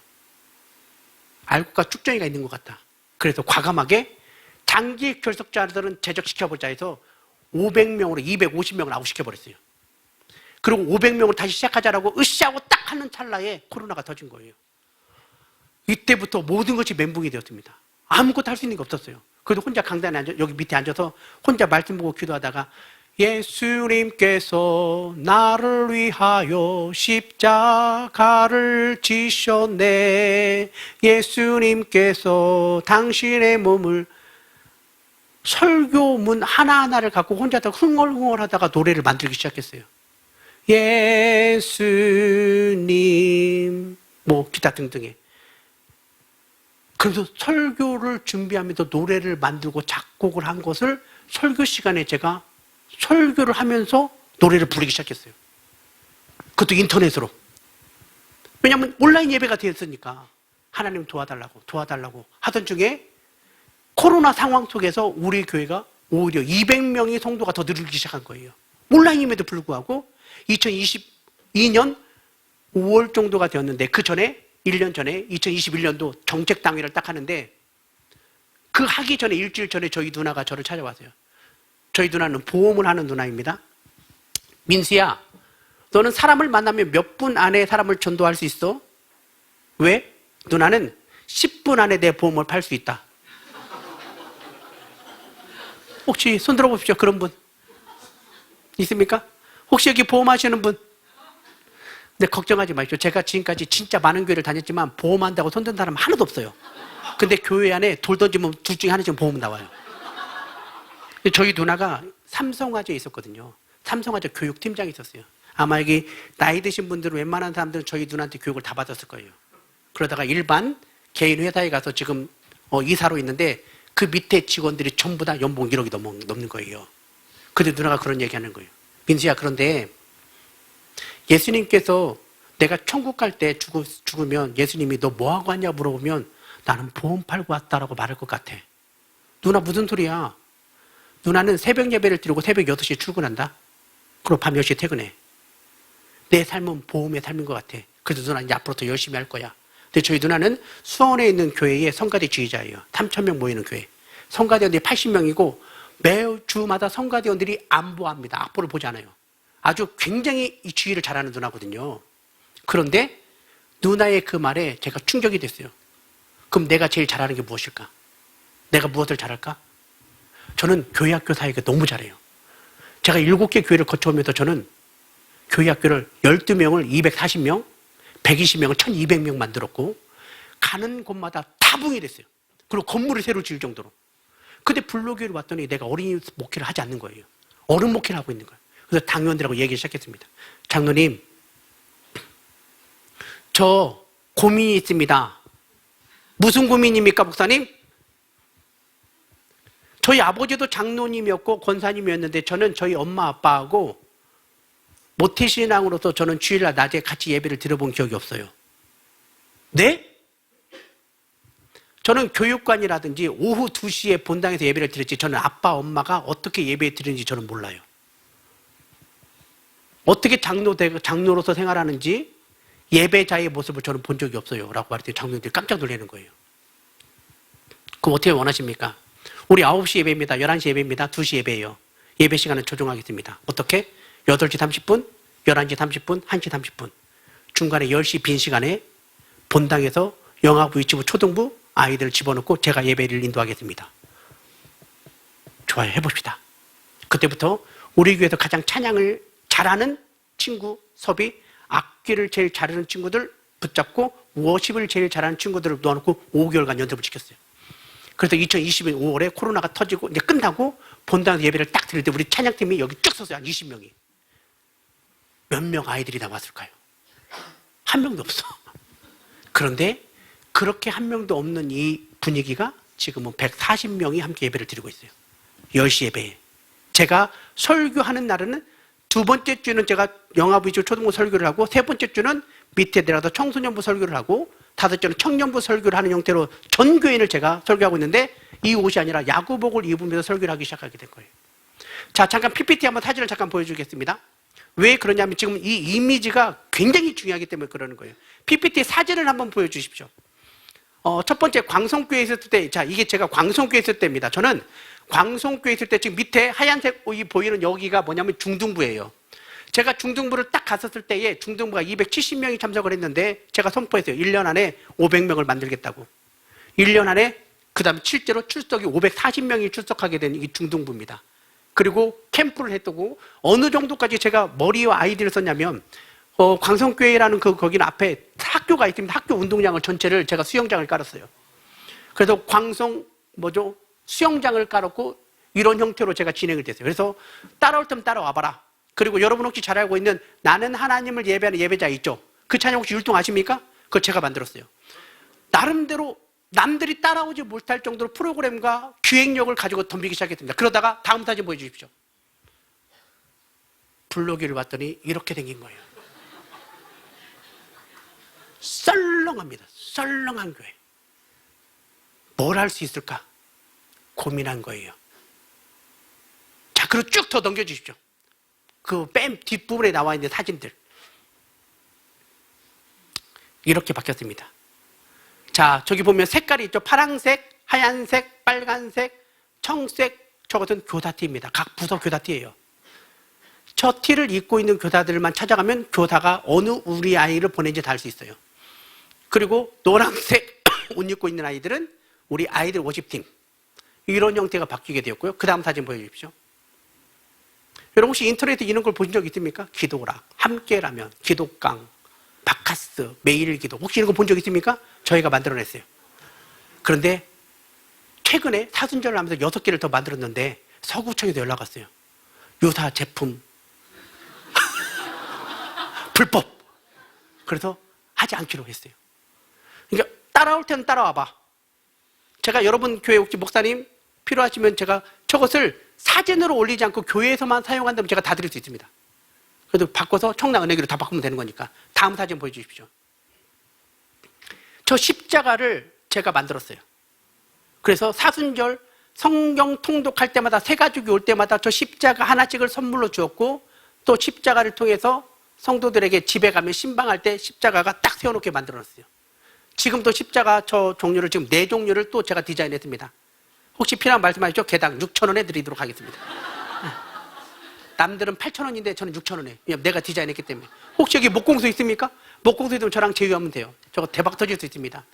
알고가 쭉정이가 있는 것 같다. 그래서 과감하게 장기 결석자들은 제적시켜보자 해서 500명으로 250명을 아웃시켜버렸어요. 그리고 500명을 다시 시작하자라고 으쌰하고 딱 하는 찰나에 코로나가 터진 거예요. 이때부터 모든 것이 멘붕이 되었습니다. 아무것도 할 수 있는 게 없었어요. 그래도 혼자 강단에 여기 밑에 앉아서 혼자 말씀 보고 기도하다가 예수님께서 나를 위하여 십자가를 지셨네. 예수님께서 당신의 몸을, 설교문 하나하나를 갖고 혼자 다 흥얼흥얼 하다가 노래를 만들기 시작했어요. 예수님, 기타 등등에. 그래서 설교를 준비하면서 노래를 만들고 작곡을 한 것을 설교 시간에 제가 설교를 하면서 노래를 부르기 시작했어요. 그것도 인터넷으로. 왜냐하면 온라인 예배가 되었으니까 하나님 도와달라고 하던 중에 코로나 상황 속에서 우리 교회가 오히려 200명의 성도가 더 늘기 시작한 거예요. 온라인임에도 불구하고 2022년 5월 정도가 되었는데 그 전에 1년 전에 2021년도 정책 당회를 딱 하는데 그 하기 전에 일주일 전에 저희 누나가 저를 찾아왔어요. 저희 누나는 보험을 하는 누나입니다. 민수야, 너는 사람을 만나면 몇 분 안에 사람을 전도할 수 있어? 왜? 누나는 10분 안에 내 보험을 팔 수 있다. 혹시 손 들어보십시오. 그런 분 있습니까? 혹시 여기 보험하시는 분? 근데 걱정하지 마십시오. 제가 지금까지 진짜 많은 교회를 다녔지만 보험한다고 손든 사람 하나도 없어요. 근데 교회 안에 돌 던지면 둘 중에 하나쯤 보험 나와요. 저희 누나가 삼성화재에 있었거든요. 삼성화재 교육팀장이 있었어요. 아마 여기 나이 드신 분들은 웬만한 사람들은 저희 누나한테 교육을 다 받았을 거예요. 그러다가 일반 개인 회사에 가서 지금 이사로 있는데 그 밑에 직원들이 전부 다 연봉 1억이 넘는 거예요. 근데 누나가 그런 얘기 하는 거예요. 민수야, 그런데 예수님께서 내가 천국 갈 때 죽으면 예수님이 너 뭐하고 왔냐 물어보면 나는 보험 팔고 왔다라고 말할 것 같아. 누나 무슨 소리야? 누나는 새벽 예배를 드리고 새벽 6시에 출근한다. 그리고 밤 10시에 퇴근해. 내 삶은 보험의 삶인 것 같아. 그래서 누나 이제 앞으로 더 열심히 할 거야. 근데 저희 누나는 수원에 있는 교회의 성가대 지휘자예요. 3,000명 모이는 교회. 성가대원들이 80명이고 매주 주마다 성가대원들이 안보합니다. 악보를 보지 않아요. 아주 굉장히 이 지휘를 잘하는 누나거든요. 그런데 누나의 그 말에 제가 충격이 됐어요. 그럼 내가 제일 잘하는 게 무엇일까? 내가 무엇을 잘할까? 저는 교회학교 사역을 너무 잘해요. 제가 7개 교회를 거쳐오면서 저는 교회학교를 12명을 240명, 120명을 1200명 만들었고 가는 곳마다 타붕이 됐어요. 그리고 건물을 새로 지을 정도로. 근데 불로교회를 왔더니 내가 어린이 목회를 하지 않는 거예요. 어른 목회를 하고 있는 거예요. 그래서 당원들하고 얘기를 시작했습니다. 장로님, 저 고민이 있습니다. 무슨 고민입니까, 목사님? 저희 아버지도 장로님이었고 권사님이었는데 저는 저희 엄마 아빠하고 모태신앙으로서 저는 주일날 낮에 같이 예배를 들어본 기억이 없어요. 네? 저는 교육관이라든지 오후 2시에 본당에서 예배를 드렸지 저는 아빠 엄마가 어떻게 예배 드리는지 저는 몰라요. 어떻게 장로로서 생활하는지 예배자의 모습을 저는 본 적이 없어요 라고 말했더니 장로님들이 깜짝 놀라는 거예요. 그럼 어떻게 원하십니까? 우리 9시 예배입니다. 11시 예배입니다. 2시 예배예요. 예배 시간을 조정하겠습니다. 어떻게? 8시 30분, 11시 30분, 1시 30분. 중간에 10시 빈 시간에 본당에서 영아부, 유치부, 초등부 아이들을 집어넣고 제가 예배를 인도하겠습니다. 좋아요. 해봅시다. 그때부터 우리 교회에서 가장 찬양을 잘하는 친구, 섭이 악기를 제일 잘하는 친구들 붙잡고 워십을 제일 잘하는 친구들을 놓아놓고 5개월간 연습을 시켰어요. 그래서 2020년 5월에 코로나가 터지고 이제 끝나고 본당 예배를 딱 드릴 때 우리 찬양팀이 여기 쭉 섰어요. 한 20명이. 몇 명 아이들이 나왔을까요? 한 명도 없어. 그런데 그렇게 한 명도 없는 이 분위기가 지금은 140명이 함께 예배를 드리고 있어요. 10시 예배에. 제가 설교하는 날은 두 번째 주는 제가 영아부, 유치부, 초등부 설교를 하고 세 번째 주는 밑에 내려가서 청소년부 설교를 하고 다섯 주는 청년부 설교를 하는 형태로 전 교인을 제가 설교하고 있는데 이 옷이 아니라 야구복을 입으면서 설교를 하기 시작하게 된 거예요. 자, 잠깐 PPT 한번 사진을 잠깐 보여주겠습니다. 왜 그러냐면 지금 이 이미지가 굉장히 중요하기 때문에 그러는 거예요. PPT 사진을 한번 보여주십시오. 첫 번째 광성교회 있을 때, 자, 이게 제가 광성교회 있을 때입니다. 저는 광성교회 있을 때 지금 밑에 하얀색 보이는 여기가 뭐냐면 중등부예요. 제가 중등부를 딱 갔었을 때에 중등부가 270명이 참석을 했는데 제가 선포했어요. 1년 안에 500명을 만들겠다고. 1년 안에 그 다음에 실제로 출석이 540명이 출석하게 된 이 중등부입니다. 그리고 캠프를 했고 어느 정도까지 제가 머리와 아이디를 썼냐면 광성교회라는 거기는 앞에 학교가 있습니다. 학교 운동장을 전체를 제가 수영장을 깔았어요. 그래서 수영장을 깔았고 이런 형태로 제가 진행을 됐어요. 그래서 따라올 때면 따라와봐라. 그리고 여러분 혹시 잘 알고 있는 나는 하나님을 예배하는 예배자 있죠? 그 찬양 혹시 율동 아십니까? 그거 제가 만들었어요. 나름대로 남들이 따라오지 못할 정도로 프로그램과 기획력을 가지고 덤비기 시작했습니다. 그러다가 다음 사진 보여주십시오. 블로기를 봤더니 이렇게 생긴 거예요. 썰렁합니다. 썰렁한 교회. 뭘 할 수 있을까? 고민한 거예요. 자, 그리고 쭉 더 넘겨주십시오. 그 맨 뒷부분에 나와 있는 사진들. 이렇게 바뀌었습니다. 자, 저기 보면 색깔이 있죠. 파란색, 하얀색, 빨간색, 청색. 저것은 교사티입니다. 각 부서 교사티예요. 저 티를 입고 있는 교사들만 찾아가면 교사가 어느 우리 아이를 보낸지 다 알 수 있어요. 그리고 노란색 옷 입고 있는 아이들은 우리 아이들 워십팀. 이런 형태가 바뀌게 되었고요. 그 다음 사진 보여주십시오. 여러분 혹시 인터넷에 이런 걸 보신 적 있습니까? 기도락, 함께라면, 기도강, 바카스, 매일기도. 혹시 이런 거 본 적 있습니까? 저희가 만들어냈어요. 그런데 최근에 사순절을 하면서 6개를 더 만들었는데 서구청에서 연락 왔어요. 유사 제품 불법. 그래서 하지 않기로 했어요. 그러니까 따라올 때는 따라와봐. 제가 여러분 교회 혹시 목사님 필요하시면 제가 저것을 사진으로 올리지 않고 교회에서만 사용한다면 제가 다 드릴 수 있습니다. 그래도 바꿔서 청라은행으로 다 바꾸면 되는 거니까. 다음 사진 보여주십시오. 저 십자가를 제가 만들었어요. 그래서 사순절 성경 통독할 때마다 새가족이 올 때마다 저 십자가 하나씩을 선물로 주었고 또 십자가를 통해서 성도들에게 집에 가면 신방할 때 십자가가 딱 세워놓게 만들어놨어요. 지금도 십자가 저 종류를 지금 4종류를 또 제가 디자인했습니다. 혹시 필요한 말씀하시죠? 개당 6,000원에 드리도록 하겠습니다. 남들은 8,000원인데 저는 6,000원에. 왜냐면 내가 디자인했기 때문에. 혹시 여기 목공소 있습니까? 목공소 있으면 저랑 제휴하면 돼요. 저거 대박 터질 수 있습니다.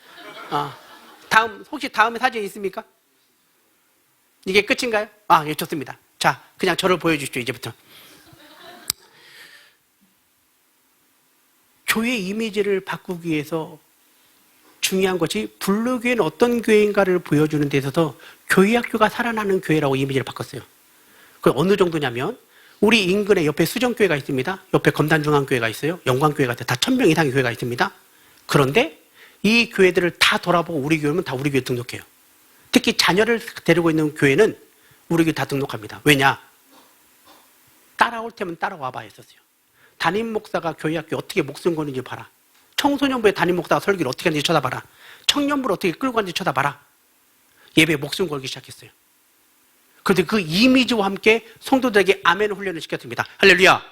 혹시 다음에 사진 있습니까? 이게 끝인가요? 예, 좋습니다. 자, 그냥 저를 보여주십시오, 이제부터. 교회 이미지를 바꾸기 위해서 중요한 것이 블루교회는 어떤 교회인가를 보여주는 데 있어서 교회학교가 살아나는 교회라고 이미지를 바꿨어요. 그 어느 정도냐면 우리 인근에 옆에 수정교회가 있습니다. 옆에 검단중앙교회가 있어요. 영광교회가 있어요. 다 1,000명 이상의 교회가 있습니다. 그런데 이 교회들을 다 돌아보고 우리 교회면 다 우리 교회 등록해요. 특히 자녀를 데리고 있는 교회는 우리 교회 다 등록합니다. 왜냐? 따라올 테면 따라와봐 했었어요. 담임 목사가 교회학교 어떻게 목숨 거는지 봐라. 청소년부의 담임 목사가 설교를 어떻게 하는지 쳐다봐라. 청년부를 어떻게 끌고 가는지 쳐다봐라. 예배에 목숨 걸기 시작했어요. 그런데 그 이미지와 함께 성도들에게 아멘 훈련을 시켰습니다. 할렐루야.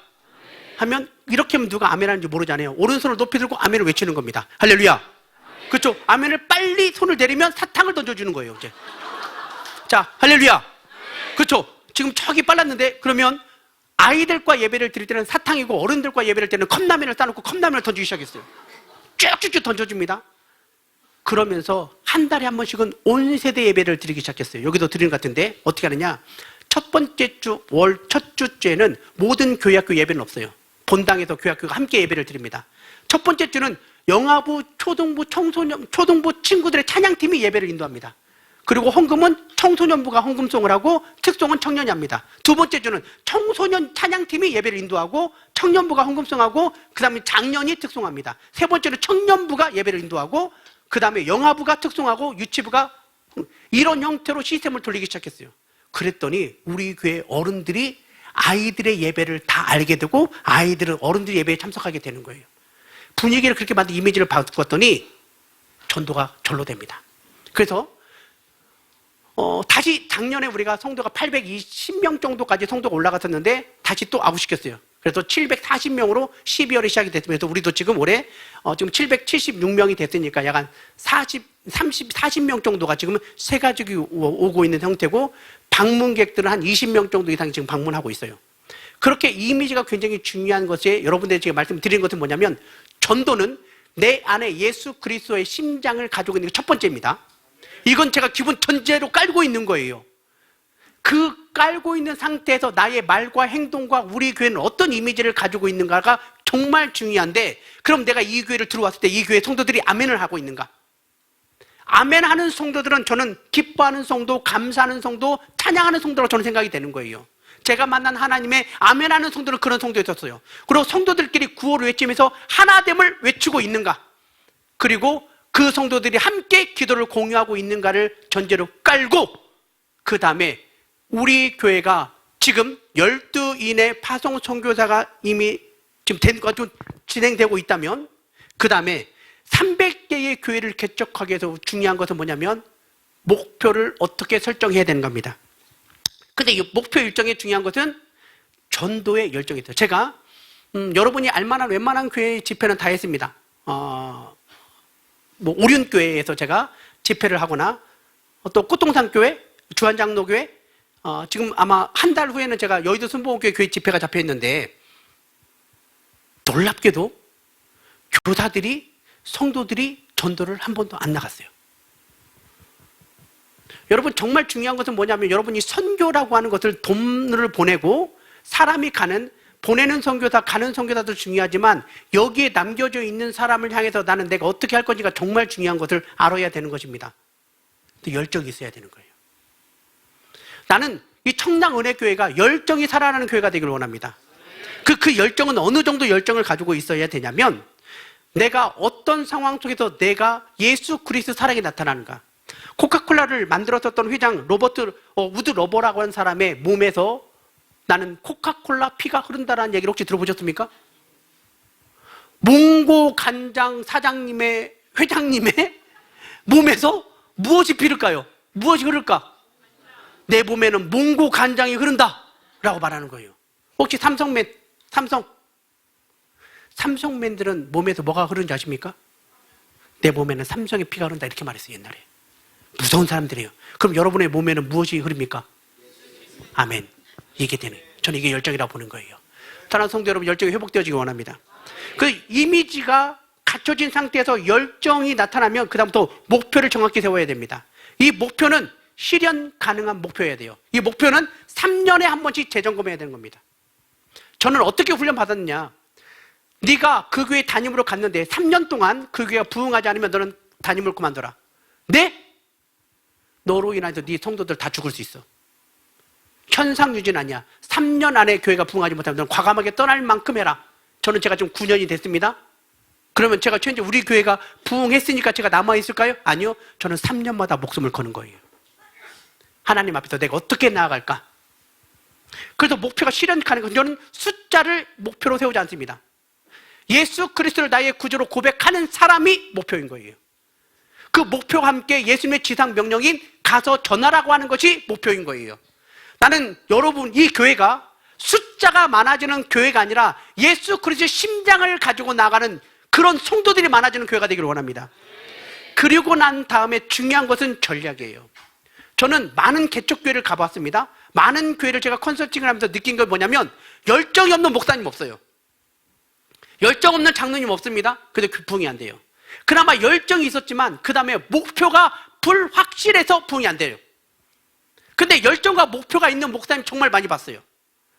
하면 이렇게 하면 누가 아멘 하는지 모르잖아요. 오른손을 높이 들고 아멘을 외치는 겁니다. 할렐루야. 그렇죠? 아멘을 빨리 손을 내리면 사탕을 던져주는 거예요, 이제. 자, 할렐루야. 그렇죠? 지금 저기 빨랐는데, 그러면 아이들과 예배를 드릴 때는 사탕이고 어른들과 예배를 때는 컵라면을 싸놓고 컵라면을 던지기 시작했어요. 쭉쭉쭉 던져줍니다. 그러면서 한 달에 한 번씩은 온 세대 예배를 드리기 시작했어요. 여기도 드리는 것 같은데 어떻게 하느냐? 첫 번째 주, 첫 주째는 모든 교회학교 예배는 없어요. 본당에서 교회학교가 함께 예배를 드립니다. 첫 번째 주는 영아부, 초등부, 초등부 친구들의 찬양팀이 예배를 인도합니다. 그리고 헌금은 청소년부가 헌금송을 하고 특송은 청년이 합니다. 두 번째 주는 청소년 찬양팀이 예배를 인도하고 청년부가 헌금송하고 그 다음에 장년이 특송합니다. 세 번째는 청년부가 예배를 인도하고 그 다음에 영아부가 특송하고 유치부가 이런 형태로 시스템을 돌리기 시작했어요. 그랬더니 우리 교회 어른들이 아이들의 예배를 다 알게 되고 아이들은 어른들 예배에 참석하게 되는 거예요. 분위기를 그렇게 만든 이미지를 바꿨더니 전도가 절로 됩니다. 그래서 다시 작년에 우리가 성도가 820명 정도까지 성도가 올라갔었는데 다시 또 아웃시켰어요. 그래서 740명으로 12월에 시작이 됐으면서 우리도 지금 올해 지금 776명이 됐으니까 약 한 40명 정도가 지금 새 가족이 오고 있는 형태고 방문객들은 한 20명 정도 이상이 지금 방문하고 있어요. 그렇게 이미지가 굉장히 중요한 것이 여러분들이 제가 말씀드린 것은 뭐냐면 전도는 내 안에 예수 그리스도의 심장을 가지고 있는 게 첫 번째입니다. 이건 제가 기본 전제로 깔고 있는 거예요. 그 깔고 있는 상태에서 나의 말과 행동과 우리 교회는 어떤 이미지를 가지고 있는가가 정말 중요한데 그럼 내가 이 교회를 들어왔을 때 이 교회 성도들이 아멘을 하고 있는가? 아멘하는 성도들은 저는 기뻐하는 성도, 감사하는 성도, 찬양하는 성도라고 저는 생각이 되는 거예요. 제가 만난 하나님의 아멘하는 성도는 그런 성도였었어요. 그리고 성도들끼리 구호를 외치면서 하나됨을 외치고 있는가? 그리고 그 성도들이 함께 기도를 공유하고 있는가를 전제로 깔고 그 다음에 우리 교회가 지금 12인의 파송 선교사가 이미 지금 진행되고 있다면 그 다음에 300개의 교회를 개척하기 위해서 중요한 것은 뭐냐면 목표를 어떻게 설정해야 되는 겁니다. 근데 이 목표 일정에 중요한 것은 전도의 열정이 있어요. 제가 여러분이 알만한 웬만한 교회 집회는 다 했습니다. 오륜교회에서 제가 집회를 하거나 또 꽃동산교회, 주한장로교회 지금 아마 한 달 후에는 제가 여의도 순복음교회 교회 집회가 잡혀있는데 놀랍게도 교사들이 성도들이 전도를 한 번도 안 나갔어요. 여러분 정말 중요한 것은 뭐냐면 여러분이 선교라고 하는 것을 돈을 보내고 사람이 보내는 선교사, 가는 선교사도 중요하지만 여기에 남겨져 있는 사람을 향해서 나는 내가 어떻게 할 건지가 정말 중요한 것을 알아야 되는 것입니다. 또 열정이 있어야 되는 거예요. 나는 이 청량은혜교회가 열정이 살아나는 교회가 되기를 원합니다. 그 열정은 어느 정도 열정을 가지고 있어야 되냐면 내가 어떤 상황 속에서 내가 예수 그리스도 사랑이 나타나는가. 코카콜라를 만들었었던 회장 우드 러버라고 하는 사람의 몸에서 나는 코카콜라 피가 흐른다라는 얘기를 혹시 들어보셨습니까? 몽고 간장 회장님의 몸에서 무엇이 필을까요? 무엇이 흐를까? 내 몸에는 몽고 간장이 흐른다 라고 말하는 거예요. 혹시 삼성맨들은 몸에서 뭐가 흐르는지 아십니까? 내 몸에는 삼성의 피가 흐른다 이렇게 말했어요. 옛날에. 무서운 사람들이에요. 그럼 여러분의 몸에는 무엇이 흐릅니까? 아멘. 이게 되네. 저는 이게 열정이라고 보는 거예요. 사랑하는 성도 여러분, 열정이 회복되어지기 원합니다. 그 이미지가 갖춰진 상태에서 열정이 나타나면 그다음부터 목표를 정확히 세워야 됩니다. 이 목표는 실현 가능한 목표여야 돼요. 이 목표는 3년에 한 번씩 재점검해야 되는 겁니다. 저는 어떻게 훈련 받았느냐? 네가 그 교회 담임으로 갔는데 3년 동안 그 교회가 부흥하지 않으면 너는 담임을 그만둬라. 네? 너로 인해서 네 성도들 다 죽을 수 있어. 현상 유지는 아니야. 3년 안에 교회가 부흥하지 못하면 너는 과감하게 떠날 만큼 해라. 저는 제가 지금 9년이 됐습니다. 그러면 제가 현재 우리 교회가 부흥했으니까 제가 남아있을까요? 아니요. 저는 3년마다 목숨을 거는 거예요. 하나님 앞에서 내가 어떻게 나아갈까? 그래서 목표가 실현 가능한 저는 숫자를 목표로 세우지 않습니다. 예수 그리스도를 나의 구주로 고백하는 사람이 목표인 거예요. 그 목표와 함께 예수님의 지상 명령인 가서 전하라고 하는 것이 목표인 거예요. 나는 여러분 이 교회가 숫자가 많아지는 교회가 아니라 예수 그리스도의 심장을 가지고 나가는 그런 성도들이 많아지는 교회가 되기를 원합니다. 그리고 난 다음에 중요한 것은 전략이에요. 저는 많은 개척교회를 가봤습니다. 많은 교회를 제가 컨설팅을 하면서 느낀 건 뭐냐면 열정이 없는 목사님 없어요. 열정 없는 장로님 없습니다. 근데 부흥이 안 돼요. 그나마 열정이 있었지만 그 다음에 목표가 불확실해서 부흥이 안 돼요. 근데 열정과 목표가 있는 목사님 정말 많이 봤어요.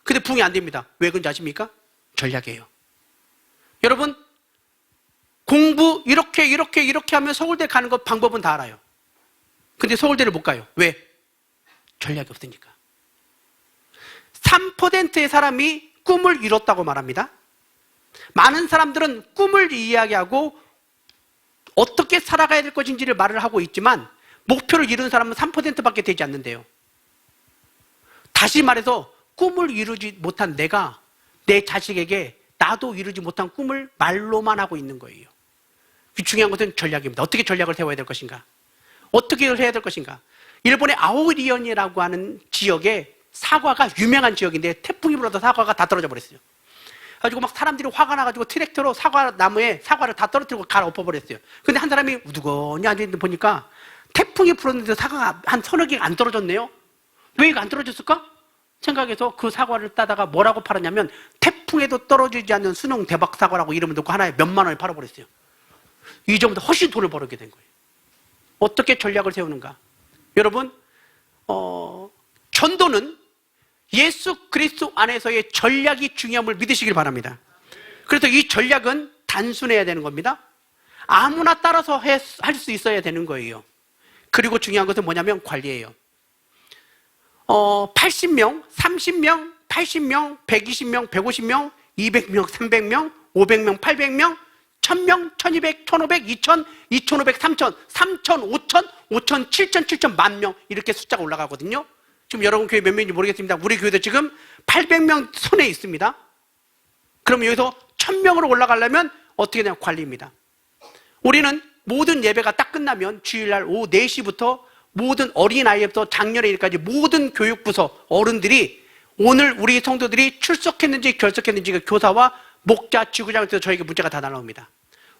근데 부흥이 안 됩니다. 왜 그런지 아십니까? 전략이에요. 여러분, 공부 이렇게 하면 서울대 가는 거 방법은 다 알아요. 근데 서울대를 못 가요. 왜? 전략이 없으니까. 3%의 사람이 꿈을 이뤘다고 말합니다. 많은 사람들은 꿈을 이야기하고 어떻게 살아가야 될 것인지를 말을 하고 있지만 목표를 이룬 사람은 3%밖에 되지 않는데요. 다시 말해서 꿈을 이루지 못한 내가 내 자식에게 나도 이루지 못한 꿈을 말로만 하고 있는 거예요. 중요한 것은 전략입니다. 어떻게 전략을 세워야 될 것인가? 어떻게 해야 될 것인가? 일본의 아오리현이라고 하는 지역에 사과가 유명한 지역인데 태풍이 불어서 사과가 다 떨어져 버렸어요. 가지고 막 사람들이 화가 나가지고 트랙터로 사과 나무에 사과를 다 떨어뜨리고 갈아엎어 버렸어요. 근데 한 사람이 우두거니 앉아있는데 보니까 태풍이 불었는데 사과가 한 서너 개가 안 떨어졌네요. 왜 이거 안 떨어졌을까? 생각해서 그 사과를 따다가 뭐라고 팔았냐면 태풍에도 떨어지지 않는 수능 대박 사과라고 이름을 넣고 하나에 몇만 원에 팔아버렸어요. 이 정도 훨씬 돈을 벌게 된 거예요. 어떻게 전략을 세우는가? 여러분, 전도는 예수 그리스도 안에서의 전략이 중요함을 믿으시길 바랍니다. 그래서 이 전략은 단순해야 되는 겁니다. 아무나 따라서 할 수 있어야 되는 거예요. 그리고 중요한 것은 뭐냐면 관리예요. 80명, 30명, 80명, 120명, 150명, 200명, 300명, 500명, 800명, 1000명, 1200, 1500, 2000, 2500, 3000, 3000, 5000, 5000, 7000, 7000, 만명 이렇게 숫자가 올라가거든요. 지금 여러분 교회 몇 명인지 모르겠습니다. 우리 교회도 지금 800명 손에 있습니다. 그럼 여기서 1000명으로 올라가려면 어떻게 되냐? 관리입니다. 우리는 모든 예배가 딱 끝나면 주일날 오후 4시부터 모든 어린아이부터 장년회의까지 모든 교육부서 어른들이 오늘 우리 성도들이 출석했는지 결석했는지가 교사와 목자, 지구장에서 저에게 문자가 다 날아옵니다.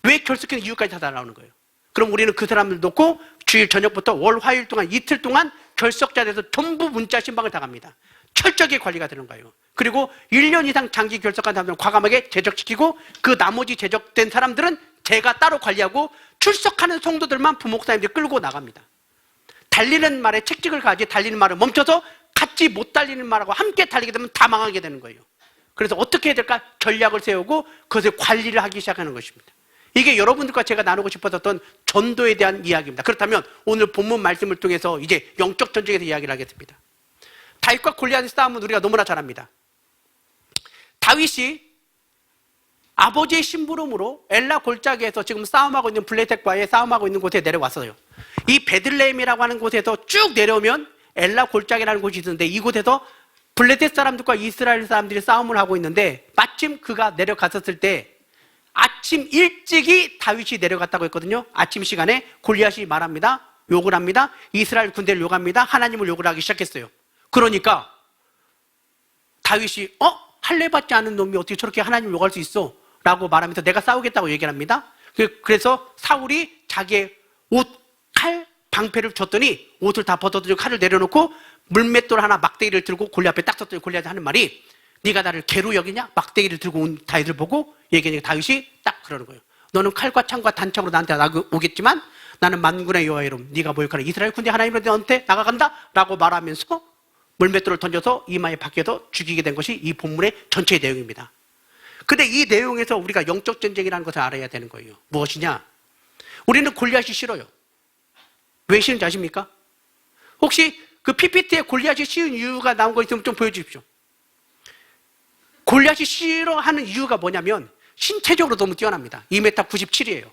왜 결석했는지 이유까지 다 날아오는 거예요. 그럼 우리는 그 사람들 놓고 주일 저녁부터 월, 화요일 동안 이틀 동안 결석자들에서 전부 문자 신방을 당합니다. 철저하게 관리가 되는 거예요. 그리고 1년 이상 장기 결석한 사람들은 과감하게 제적시키고 그 나머지 제적된 사람들은 제가 따로 관리하고 출석하는 성도들만 부목사님들이 끌고 나갑니다. 달리는 말에 책찍을 가지 달리는 말을 멈춰서 같이 못 달리는 말하고 함께 달리게 되면 다 망하게 되는 거예요. 그래서 어떻게 해야 될까? 전략을 세우고 그것을 관리를 하기 시작하는 것입니다. 이게 여러분들과 제가 나누고 싶었던 전도에 대한 이야기입니다. 그렇다면 오늘 본문 말씀을 통해서 이제 영적 전쟁에 대해서 이야기를 하겠습니다. 다윗과 골리앗의 싸움은 우리가 너무나 잘 압니다. 다윗이 아버지의 심부름으로 엘라 골짜기에서 지금 싸움하고 있는 블레셋과의 싸움하고 있는 곳에 내려왔어요. 이 베들레헴이라고 하는 곳에서 쭉 내려오면 엘라 골짜기라는 곳이 있는데 이곳에서 블레셋 사람들과 이스라엘 사람들이 싸움을 하고 있는데 마침 그가 내려갔었을 때 아침 일찍이 다윗이 내려갔다고 했거든요. 아침 시간에 골리앗이 말합니다. 욕을 합니다. 이스라엘 군대를 욕합니다. 하나님을 욕을 하기 시작했어요. 그러니까 다윗이 할례 받지 않은 놈이 어떻게 저렇게 하나님을 욕할 수 있어? 라고 말하면서 내가 싸우겠다고 얘기를 합니다. 그래서 사울이 자기의 옷, 칼, 방패를 줬더니 옷을 다 벗어들고 칼을 내려놓고 물맷돌 하나 막대기를 들고 골리앗 앞에 딱 섰더니 골리앗이 하는 말이 네가 나를 개로 여기냐? 막대기를 들고 온 다윗을 보고 얘기하니까 다윗이 딱 그러는 거예요. 너는 칼과 창과 단창으로 나한테 오겠지만 나는 만군의 여호와의 이름 네가 모욕하는 이스라엘 군대 하나님으로 너한테 나가간다 라고 말하면서 물맷돌을 던져서 이마에 박혀서 죽이게 된 것이 이 본문의 전체의 내용입니다. 근데 이 내용에서 우리가 영적 전쟁이라는 것을 알아야 되는 거예요. 무엇이냐? 우리는 골리앗이 싫어요. 왜 싫은지 아십니까? 혹시 그 PPT에 골리앗이 싫은 이유가 나온 거 있으면 좀 보여주십시오. 골리앗이 싫어하는 이유가 뭐냐면 신체적으로 너무 뛰어납니다. 2m 97이에요.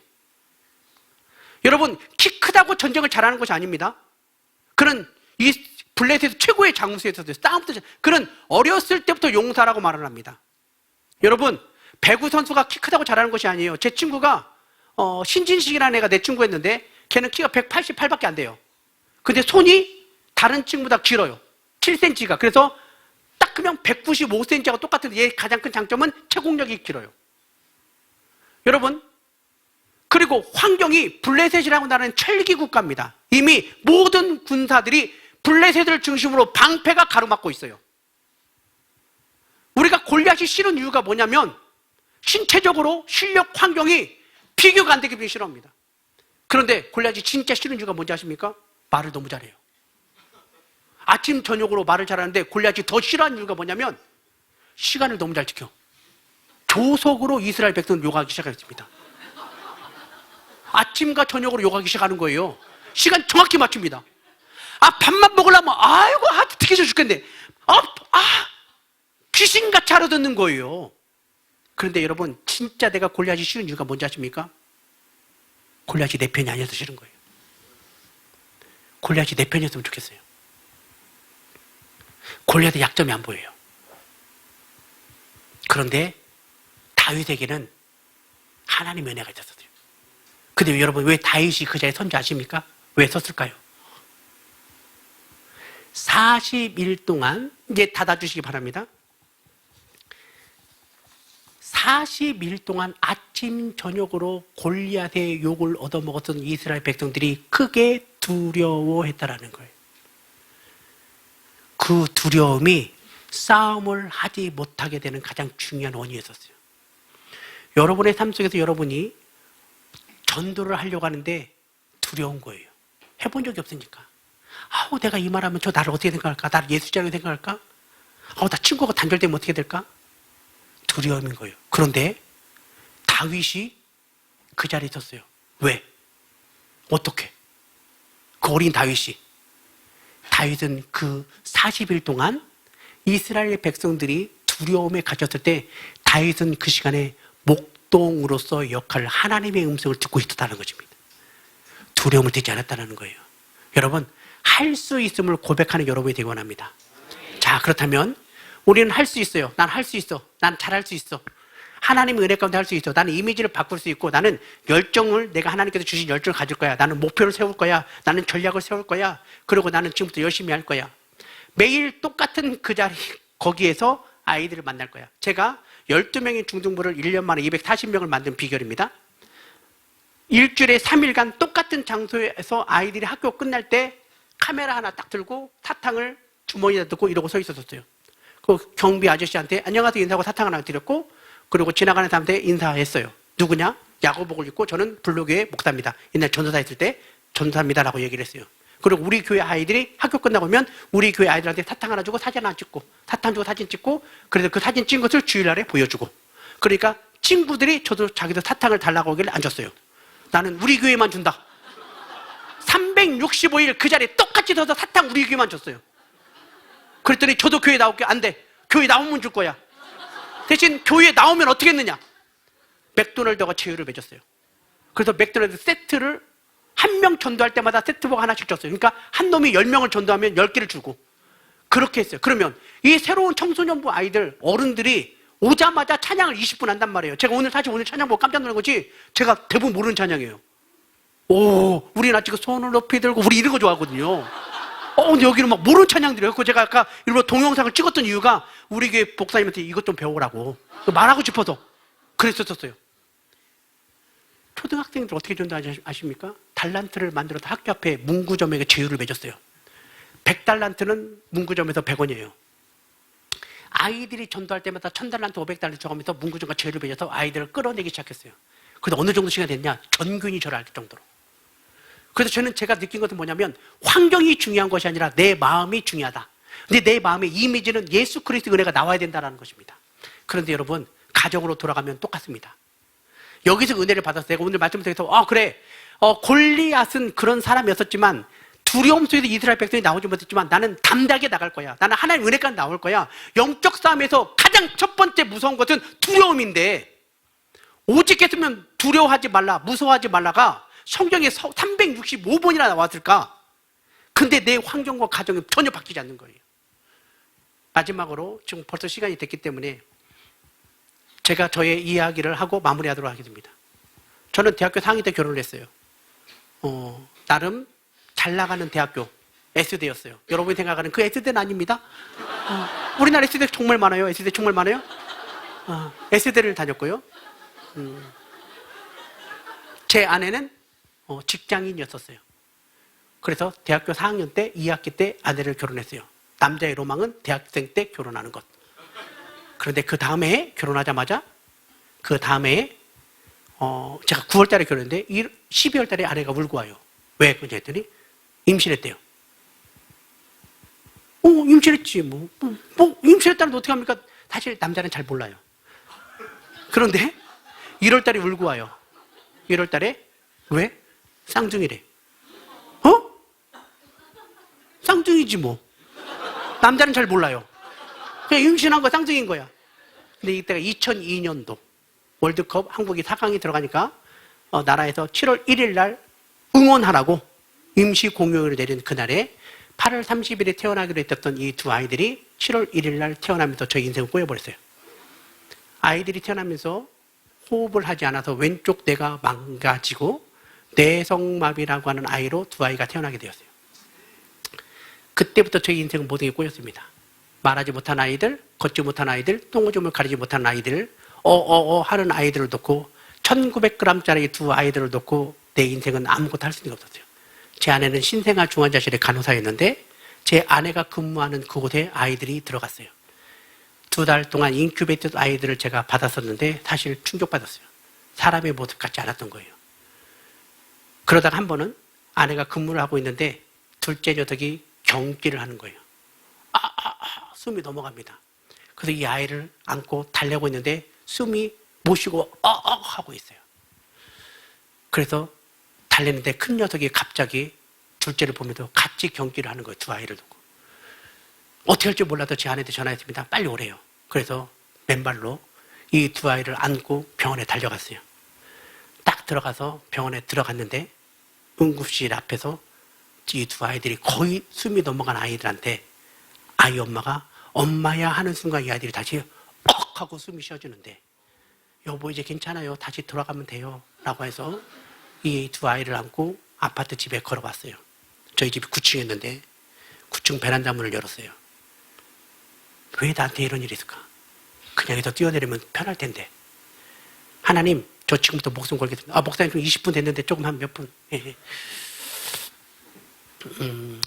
여러분, 키 크다고 전쟁을 잘하는 것이 아닙니다. 그는 이 블레셋에서 최고의 장수였어요. 싸움부터 그는 어렸을 때부터 용사라고 말을 합니다. 여러분, 배구 선수가 키 크다고 잘하는 것이 아니에요. 제 친구가 신진식이라는 애가 내 친구였는데 걔는 키가 188밖에 안 돼요. 근데 손이 다른 친구보다 길어요. 7cm가. 그래서 딱 크면 195cm하고 똑같은데 얘 가장 큰 장점은 체공력이 길어요. 여러분, 그리고 환경이 블레셋이라고 나는 철기 국가입니다. 이미 모든 군사들이 블레셋을 중심으로 방패가 가로막고 있어요. 우리가 골리앗이 싫은 이유가 뭐냐면 신체적으로 실력 환경이 비교가 안 되기 때문에 싫어합니다. 그런데 골리앗이 진짜 싫은 이유가 뭔지 아십니까? 말을 너무 잘해요. 아침 저녁으로 말을 잘하는데 골리앗이 더 싫어하는 이유가 뭐냐면 시간을 너무 잘 지켜. 조석으로 이스라엘 백성을 욕하기 시작했습니다. 아침과 저녁으로 욕하기 시작하는 거예요. 시간 정확히 맞춥니다. 밥만 먹으려면 아이고 튀겨져 죽겠네. 귀신같이 알아듣는 거예요. 그런데 여러분, 진짜 내가 골리앗이 싫은 이유가 뭔지 아십니까? 골리앗이 내 편이 아니어서 싫은 거예요. 골리앗이 내 편이었으면 좋겠어요. 골리앗의 약점이 안 보여요. 그런데 다윗에게는 하나님의 은혜가 있었어요. 근데 여러분, 왜 다윗이 그 자리에 선지 아십니까? 왜 섰을까요? 40일 동안, 이제 닫아주시기 바랍니다. 40일 동안 아침 저녁으로 골리앗의 욕을 얻어먹었던 이스라엘 백성들이 크게 두려워했다라는 거예요. 그 두려움이 싸움을 하지 못하게 되는 가장 중요한 원인이었어요. 여러분의 삶 속에서 여러분이 전도를 하려고 하는데 두려운 거예요. 해본 적이 없으니까. 내가 이 말하면 저 나를 어떻게 생각할까? 나를 예수자라고 생각할까? 나 친구가 단절되면 어떻게 될까? 두려움인 거예요. 그런데 다윗이 그 자리에 있었어요. 왜? 어떻게? 그 어린 다윗은 그 40일 동안 이스라엘 백성들이 두려움에 갇혔을 때 다윗은 그 시간에 목동으로서 역할을, 하나님의 음성을 듣고 있었다는 것입니다. 두려움을 듣지 않았다는 거예요. 여러분, 할 수 있음을 고백하는 여러분이 되기 원합니다. 자, 그렇다면 우리는 할 수 있어요. 난 할 수 있어. 난 잘할 수 있어. 하나님의 은혜 가운데 할 수 있어. 나는 이미지를 바꿀 수 있고, 나는 열정을, 내가 하나님께서 주신 열정을 가질 거야. 나는 목표를 세울 거야. 나는 전략을 세울 거야. 그리고 나는 지금부터 열심히 할 거야. 매일 똑같은 그 자리, 거기에서 아이들을 만날 거야. 제가 12명의 중등부를 1년 만에 240명을 만든 비결입니다. 일주일에 3일간 똑같은 장소에서 아이들이 학교 끝날 때 카메라 하나 딱 들고 사탕을 주머니에 넣고 이러고 서 있었어요. 그 경비 아저씨한테 안녕하세요 인사하고 사탕 하나 드렸고, 그리고 지나가는 사람한테 인사했어요. 누구냐? 야구복을 입고 저는 블루교회 목사입니다. 옛날 전도사 했을 때 전도사입니다라고 얘기를 했어요. 그리고 우리 교회 아이들이 학교 끝나고 오면 우리 교회 아이들한테 사탕 하나 주고 사진 하나 찍고, 사탕 주고 사진 찍고, 그래서 그 사진 찍은 것을 주일날에 보여주고, 그러니까 친구들이 저도 자기도 사탕을 달라고 하길래 안 줬어요. 나는 우리 교회만 준다. 365일 그 자리에 똑같이 서서 사탕 우리 교회만 줬어요. 그랬더니 저도 교회 나올게. 안 돼. 교회 나오면 줄 거야. 대신 교회에 나오면 어떻게 했느냐? 맥도날드가 제휴를 맺었어요. 그래서 맥도날드 세트를 한 명 전도할 때마다 세트복 하나씩 줬어요. 그러니까 한 놈이 10명을 전도하면 10개를 주고 그렇게 했어요. 그러면 이 새로운 청소년부 아이들, 어른들이 오자마자 찬양을 20분 한단 말이에요. 제가 사실 오늘 찬양 보고 깜짝 놀란 거지, 제가 대부분 모르는 찬양이에요. 우리는 아직 손을 높이 들고, 우리 이런 거 좋아하거든요. 근데 여기는 막 모르는 찬양들이에요. 그래서 제가 아까 일부러 동영상을 찍었던 이유가 우리 교회 목사님한테 이것 좀 배우라고 말하고 싶어서 그랬었어요. 초등학생들 어떻게 전도하는지 아십니까? 달란트를 만들어서 학교 앞에 문구점에게 제휴를 맺었어요. 100달란트는 문구점에서 100원이에요. 아이들이 전도할 때마다 1000달란트, 500달란트 적으면서 문구점과 제휴를 맺어서 아이들을 끌어내기 시작했어요. 그래서 어느 정도 시간이 됐냐? 전교인이 저를 알 정도로. 그래서 제가 느낀 것은 뭐냐면, 환경이 중요한 것이 아니라 내 마음이 중요하다. 근데 내 마음의 이미지는 예수 그리스도의 은혜가 나와야 된다는 것입니다. 그런데 여러분, 가정으로 돌아가면 똑같습니다. 여기서 은혜를 받아서 내가 오늘 말씀 통해서 그래, 골리앗은 그런 사람이었었지만 두려움 속에서 이스라엘 백성이 나오지 못했지만 나는 담대하게 나갈 거야. 나는 하나님 은혜까지 나올 거야. 영적 싸움에서 가장 첫 번째 무서운 것은 두려움인데, 오직 했으면 두려워하지 말라, 무서워하지 말라가 성경에 365번이나 나왔을까? 근데 내 환경과 가정이 전혀 바뀌지 않는 거예요. 마지막으로 지금 벌써 시간이 됐기 때문에 제가 저의 이야기를 하고 마무리하도록 하겠습니다. 저는 대학교 4학년 때 결혼을 했어요. 나름 잘 나가는 대학교 S대였어요. 여러분이 생각하는 그 S대는 아닙니다. 우리나라 S대 정말 많아요. S대 정말 많아요. S대를 다녔고요. 제 아내는 직장인이었었어요. 그래서 대학교 4학년 때 2학기 때 아내를 결혼했어요. 남자의 로망은 대학생 때 결혼하는 것. 그런데 그 다음 해에 결혼하자마자 그 다음 해에 제가 9월 달에 결혼했는데 12월 달에 아내가 울고 와요. 왜 그러냐 했더니 임신했대요. 임신했지 뭐 임신했다는데 어떻게 합니까? 사실 남자는 잘 몰라요. 그런데 1월 달에 울고 와요. 1월 달에 왜? 쌍둥이래. 쌍둥이지 뭐. 남자는 잘 몰라요. 그냥 임신한 거 쌍둥이인 거야. 근데 이때가 2002년도 월드컵 한국이 4강이 들어가니까 나라에서 7월 1일 날 응원하라고 임시 공휴일을 내린 그날에 8월 30일에 태어나기로 했던 이 두 아이들이 7월 1일 날 태어나면서 저희 인생을 꼬여버렸어요. 아이들이 태어나면서 호흡을 하지 않아서 왼쪽 뇌가 망가지고 뇌성마비라고 하는 아이로 두 아이가 태어나게 되었어요. 그때부터 저희 인생은 모든 게 꼬였습니다. 말하지 못한 아이들, 걷지 못한 아이들, 똥오줌을 가리지 못한 아이들, 하는 아이들을 놓고 1900g짜리 두 아이들을 놓고 내 인생은 아무것도 할 수 있는 게 없었어요. 제 아내는 신생아 중환자실의 간호사였는데 제 아내가 근무하는 그곳에 아이들이 들어갔어요. 2달 동안 인큐베이터 아이들을 제가 받았었는데 사실 충격받았어요. 사람의 모습 같지 않았던 거예요. 그러다가 한 번은 아내가 근무를 하고 있는데 둘째 녀석이 경기를 하는 거예요. 숨이 넘어갑니다. 그래서 이 아이를 안고 달래고 있는데 숨이 못 쉬고 하고 있어요. 그래서 달랬는데 큰 녀석이 갑자기 둘째를 보면서 같이 경기를 하는 거예요. 두 아이를 두고. 어떻게 할지 몰라도 제 아내한테 전화했습니다. 빨리 오래요. 그래서 맨발로 이 두 아이를 안고 병원에 달려갔어요. 딱 들어가서 병원에 들어갔는데 응급실 앞에서 이 두 아이들이 거의 숨이 넘어간 아이들한테 아이 엄마가 엄마야 하는 순간 이 아이들이 다시 하고 숨이 쉬어지는데 여보 이제 괜찮아요. 다시 돌아가면 돼요. 라고 해서 이 두 아이를 안고 아파트 집에 걸어왔어요. 저희 집이 9층이었는데 9층 베란다 문을 열었어요. 왜 나한테 이런 일이 있을까? 그냥 여기서 뛰어내리면 편할 텐데. 하나님, 저 지금부터 목숨 걸겠습니다. 목사님 좀 20분 됐는데 조금 한 몇 분.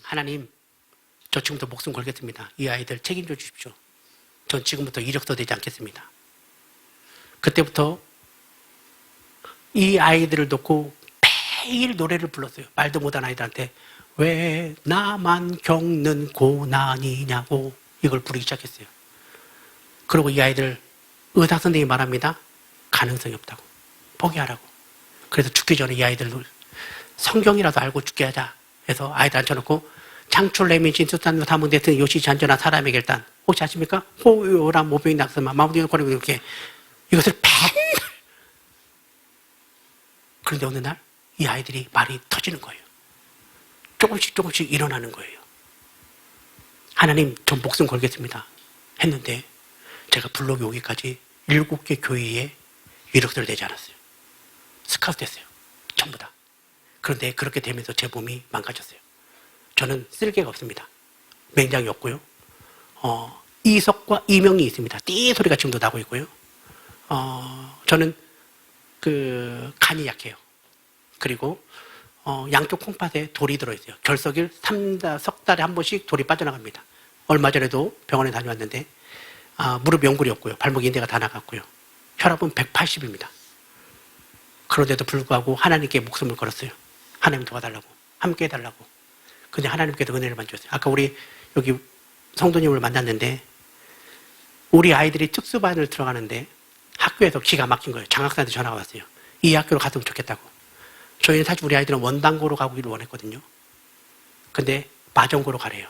하나님, 저 지금부터 목숨 걸겠습니다. 이 아이들 책임져 주십시오. 전 지금부터 이력서 되지 않겠습니다. 그때부터 이 아이들을 놓고 매일 노래를 불렀어요. 말도 못한 아이들한테 왜 나만 겪는 고난이냐고 이걸 부르기 시작했어요. 그리고 이 아이들 의사 선생님이 말합니다. 가능성이 없다고. 포기하라고. 그래서 죽기 전에 이 아이들 성경이라도 알고 죽게 하자 해서 아이들 앉혀놓고 창출레민 진수탄 사문대튼 요시 잔전한 사람에게 일단 혹시 아십니까? 호요람 모병이 낙서마 마무리는 거리고 이렇게 이것을 맨날. 그런데 어느 날 이 아이들이 말이 터지는 거예요. 조금씩 일어나는 거예요. 하나님, 전 목숨 걸겠습니다. 했는데 제가 블록이 오기까지 7개 교회에 이력서를 내지 않았어요. 스카우트 됐어요. 전부 다. 그런데 그렇게 되면서 제 몸이 망가졌어요. 저는 쓸개가 없습니다. 맹장이 없고요. 이석과 이명이 있습니다. 띠 소리가 지금도 나고 있고요. 저는 간이 약해요. 그리고 양쪽 콩팥에 돌이 들어있어요. 결석일 석 달에 한 번씩 돌이 빠져나갑니다. 얼마 전에도 병원에 다녀왔는데 무릎 연골이 없고요. 발목 인대가 다 나갔고요. 혈압은 180입니다. 그런데도 불구하고 하나님께 목숨을 걸었어요. 하나님 도와달라고. 함께 해달라고. 근데 하나님께서 은혜를 만주셨어요. 아까 우리 여기 성도님을 만났는데 우리 아이들이 특수반을 들어가는데 학교에서 기가 막힌 거예요. 장학사한테 전화가 왔어요. 이 학교로 갔으면 좋겠다고. 저희는 사실 우리 아이들은 원당고로 가기를 원했거든요. 근데 마정고로 가래요.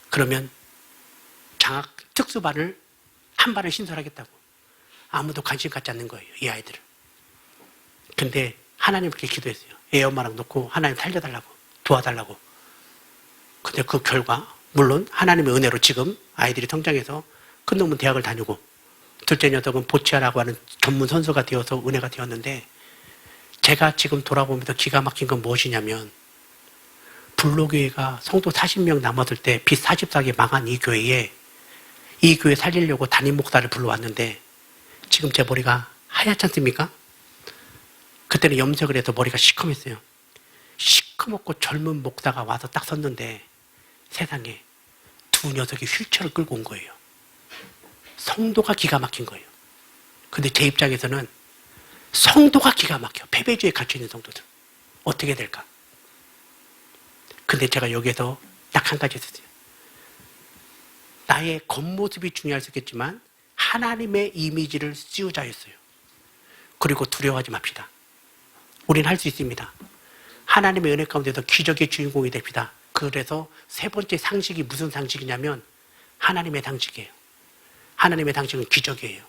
그러면 특수반을 한 반을 신설하겠다고. 아무도 관심 갖지 않는 거예요. 이 아이들을. 근데 하나님께 기도했어요. 애 엄마랑 놓고 하나님 살려달라고. 도와달라고. 근데 그 결과 물론 하나님의 은혜로 지금 아이들이 성장해서 큰 놈은 대학을 다니고 둘째 녀석은 보치아라고 하는 전문 선수가 되어서 은혜가 되었는데 제가 지금 돌아보면서 기가 막힌 건 무엇이냐면 불로교회가 성도 40명 남았을 때 빚 44개 망한 이 교회 살리려고 담임 목사를 불러왔는데 지금 제 머리가 하얗지 않습니까? 그때는 염색을 해서 머리가 시커맸어요. 시커멓고 젊은 목사가 와서 딱 섰는데 세상에 두 녀석이 휠체어를 끌고 온 거예요. 성도가 기가 막힌 거예요. 근데 제 입장에서는 성도가 기가 막혀. 패배주의에 갇혀있는 성도들. 어떻게 될까? 근데 제가 여기에서 딱 한 가지 했어요. 나의 겉모습이 중요할 수 있겠지만 하나님의 이미지를 씌우자 했어요. 그리고 두려워하지 맙시다. 우린 할 수 있습니다. 하나님의 은혜 가운데서 기적의 주인공이 됩니다. 그래서 세 번째 상식이 무슨 상식이냐면 하나님의 상식이에요. 하나님의 상식은 기적이에요.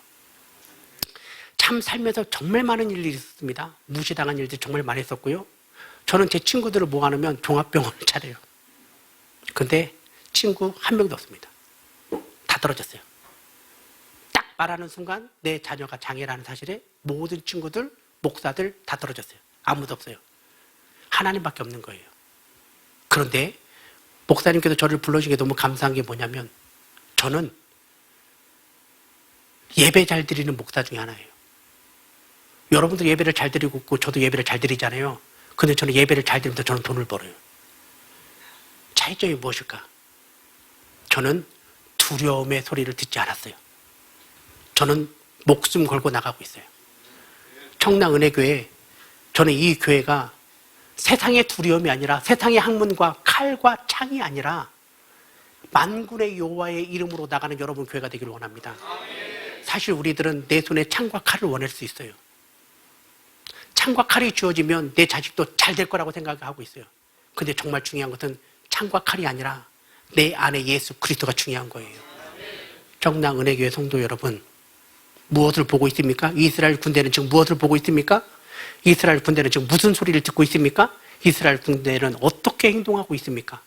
참 살면서 정말 많은 일들이 있었습니다. 무시당한 일들이 정말 많이 있었고요. 저는 제 친구들을 모아놓으면 종합병원을 차려요. 근데 친구 한 명도 없습니다. 다 떨어졌어요. 딱 말하는 순간 내 자녀가 장애라는 사실에 모든 친구들, 목사들 다 떨어졌어요. 아무도 없어요. 하나님밖에 없는 거예요. 그런데 목사님께서 저를 불러주신 게 너무 감사한 게 뭐냐면 저는 예배 잘 드리는 목사 중에 하나예요. 여러분도 예배를 잘 드리고 있고 저도 예배를 잘 드리잖아요. 근데 저는 예배를 잘 드리면서 저는 돈을 벌어요. 차이점이 무엇일까? 저는 두려움의 소리를 듣지 않았어요. 저는 목숨 걸고 나가고 있어요. 청라은혜교회, 저는 이 교회가 세상의 두려움이 아니라 세상의 학문과 칼과 창이 아니라 만군의 여호와의 이름으로 나가는 여러분 교회가 되기를 원합니다. 사실 우리들은 내 손에 창과 칼을 원할 수 있어요. 창과 칼이 주어지면 내 자식도 잘 될 거라고 생각하고 있어요. 근데 정말 중요한 것은 창과 칼이 아니라 내 안에 예수 그리스도가 중요한 거예요. 청라은혜교회 성도 여러분, 무엇을 보고 있습니까? 이스라엘 군대는 지금 무엇을 보고 있습니까? 이스라엘 군대는 지금 무슨 소리를 듣고 있습니까? 이스라엘 군대는 어떻게 행동하고 있습니까?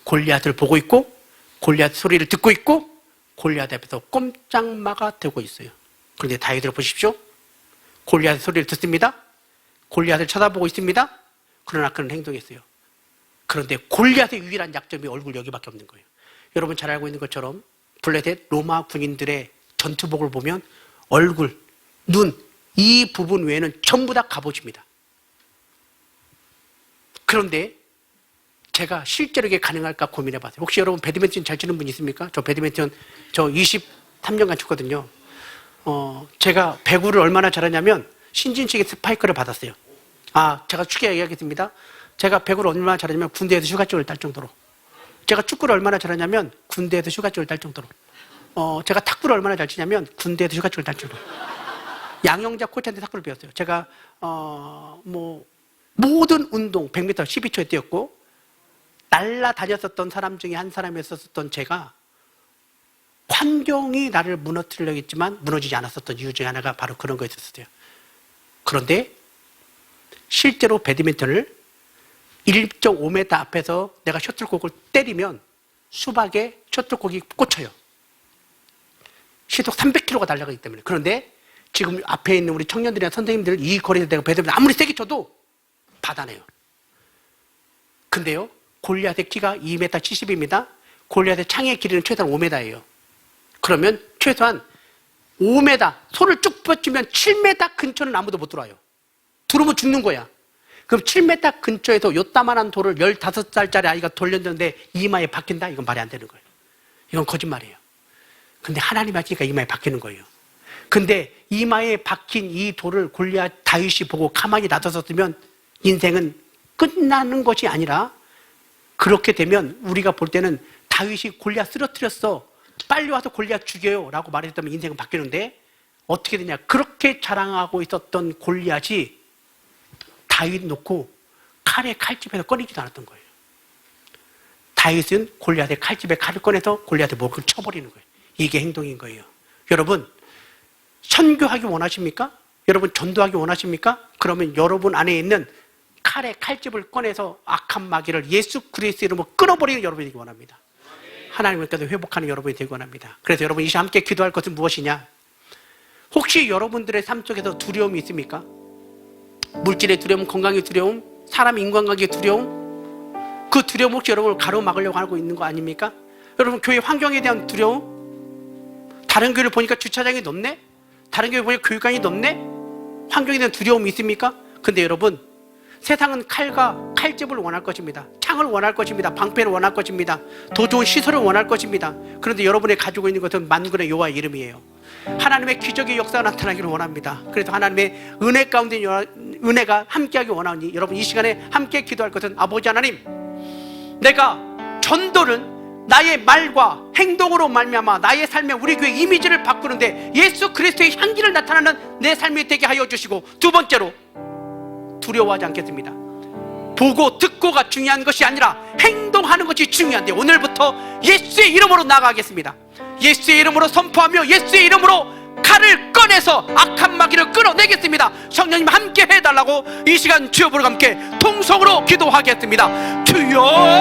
골리앗을 보고 있고 골리앗 소리를 듣고 있고 골리앗 앞에서 꼼짝마가 되고 있어요. 그런데 다윗을 보십시오. 골리앗의 소리를 듣습니다. 골리앗을 쳐다보고 있습니다. 그러나 그는 행동했어요. 그런데 골리앗의 유일한 약점이 얼굴 여기밖에 없는 거예요. 여러분 잘 알고 있는 것처럼 블레셋 로마 군인들의 전투복을 보면 얼굴, 눈, 이 부분 외에는 전부 다 갑옷입니다. 그런데 제가 실제로 이게 가능할까 고민해봤어요. 혹시 여러분 배드민턴 잘 치는 분 있습니까? 저 배드민턴 23년간 쳤거든요. 제가 배구를 얼마나 잘하냐면 신진식의 스파이크를 받았어요. 제가 축에 이야기했습니다. 제가 배구를 얼마나 잘하냐면 군대에서 휴가증을 딸 정도로. 제가 축구를 얼마나 잘하냐면 군대에서 휴가증을 딸 정도로. 제가 탁구를 얼마나 잘 치냐면 군대에서 휴가증을 딸 정도로. 양영자 코치한테 탁구를 배웠어요. 제가 모든 운동 100m 12초에 뛰었고 날라다녔었던 사람 중에 한 사람이었었던 제가 환경이 나를 무너뜨리려고 했지만 무너지지 않았었던 이유 중에 하나가 바로 그런 거였었어요. 그런데 실제로 배드민턴을 1.5m 앞에서 내가 셔틀콕을 때리면 수박에 셔틀콕이 꽂혀요. 시속 300km가 날아가기 때문에. 그런데 지금 앞에 있는 우리 청년들이나 선생님들 이 거리에서 내가 배드민턴 아무리 세게 쳐도 받아내요. 근데요, 골리앗의 키가 2m 70입니다. 골리앗의 창의 길이는 최소한 5m예요. 그러면 최소한 5m, 손을 쭉 뻗치면 7m 근처는 아무도 못 들어와요. 들어오면 죽는 거야. 그럼 7m 근처에서 요따만한 돌을 15살짜리 아이가 돌렸는데 이마에 박힌다? 이건 말이 안 되는 거예요. 이건 거짓말이에요. 근데 하나님 하시니까 이마에 박히는 거예요. 근데 이마에 박힌 이 돌을 골리앗 다윗이 보고 가만히 놔뒀었으면 인생은 끝나는 것이 아니라 그렇게 되면 우리가 볼 때는 다윗이 골리앗 쓰러뜨렸어. 빨리 와서 골리앗 죽여요. 라고 말했다면 인생은 바뀌는데 어떻게 되냐. 그렇게 자랑하고 있었던 골리앗이 다윗 놓고 칼에 칼집에서 꺼내지도 않았던 거예요. 다윗은 골리앗의 칼집에 칼을 꺼내서 골리앗의 목을 쳐버리는 거예요. 이게 행동인 거예요. 여러분, 선교하기 원하십니까? 여러분 전도하기 원하십니까? 그러면 여러분 안에 있는 칼에 칼집을 꺼내서 악한 마귀를 예수 그리스도 이름으로 끊어버리는 여러분이 되기 원합니다. 하나님께서 회복하는 여러분이 되기 원합니다. 그래서 여러분 이 시간 함께 기도할 것은 무엇이냐? 혹시 여러분들의 삶 속에서 두려움이 있습니까? 물질의 두려움, 건강의 두려움, 사람 인간관계의 두려움, 그 두려움 혹시 여러분을 가로막으려고 하고 있는 거 아닙니까? 여러분 교회 환경에 대한 두려움, 다른 교회를 보니까 주차장이 넓네? 다른 교회 보니까 교육관이 넓네? 환경에 대한 두려움이 있습니까? 근데 여러분, 세상은 칼집을 원할 것입니다. 창을 원할 것입니다. 방패를 원할 것입니다. 더 좋은 시설을 원할 것입니다. 그런데 여러분이 가지고 있는 것은 만군의 여호와의 이름이에요. 하나님의 기적의 역사가 나타나기를 원합니다. 그래서 하나님의 은혜 가운데 은혜가 함께하기 원하니 여러분 이 시간에 함께 기도할 것은 아버지 하나님, 내가 전도는 나의 말과 행동으로 말미암아 나의 삶의 우리 교회 이미지를 바꾸는데 예수 그리스도의 향기를 나타나는 내 삶이 되게 하여 주시고, 두 번째로 두려워하지 않겠습니다. 보고 듣고가 중요한 것이 아니라 행동하는 것이 중요한데 오늘부터 예수의 이름으로 나아가겠습니다. 예수의 이름으로 선포하며 예수의 이름으로 칼을 꺼내서 악한 마귀를 끌어내겠습니다. 성령님 함께 해달라고 이 시간 주여 부르고 함께 통성으로 기도하겠습니다. 주여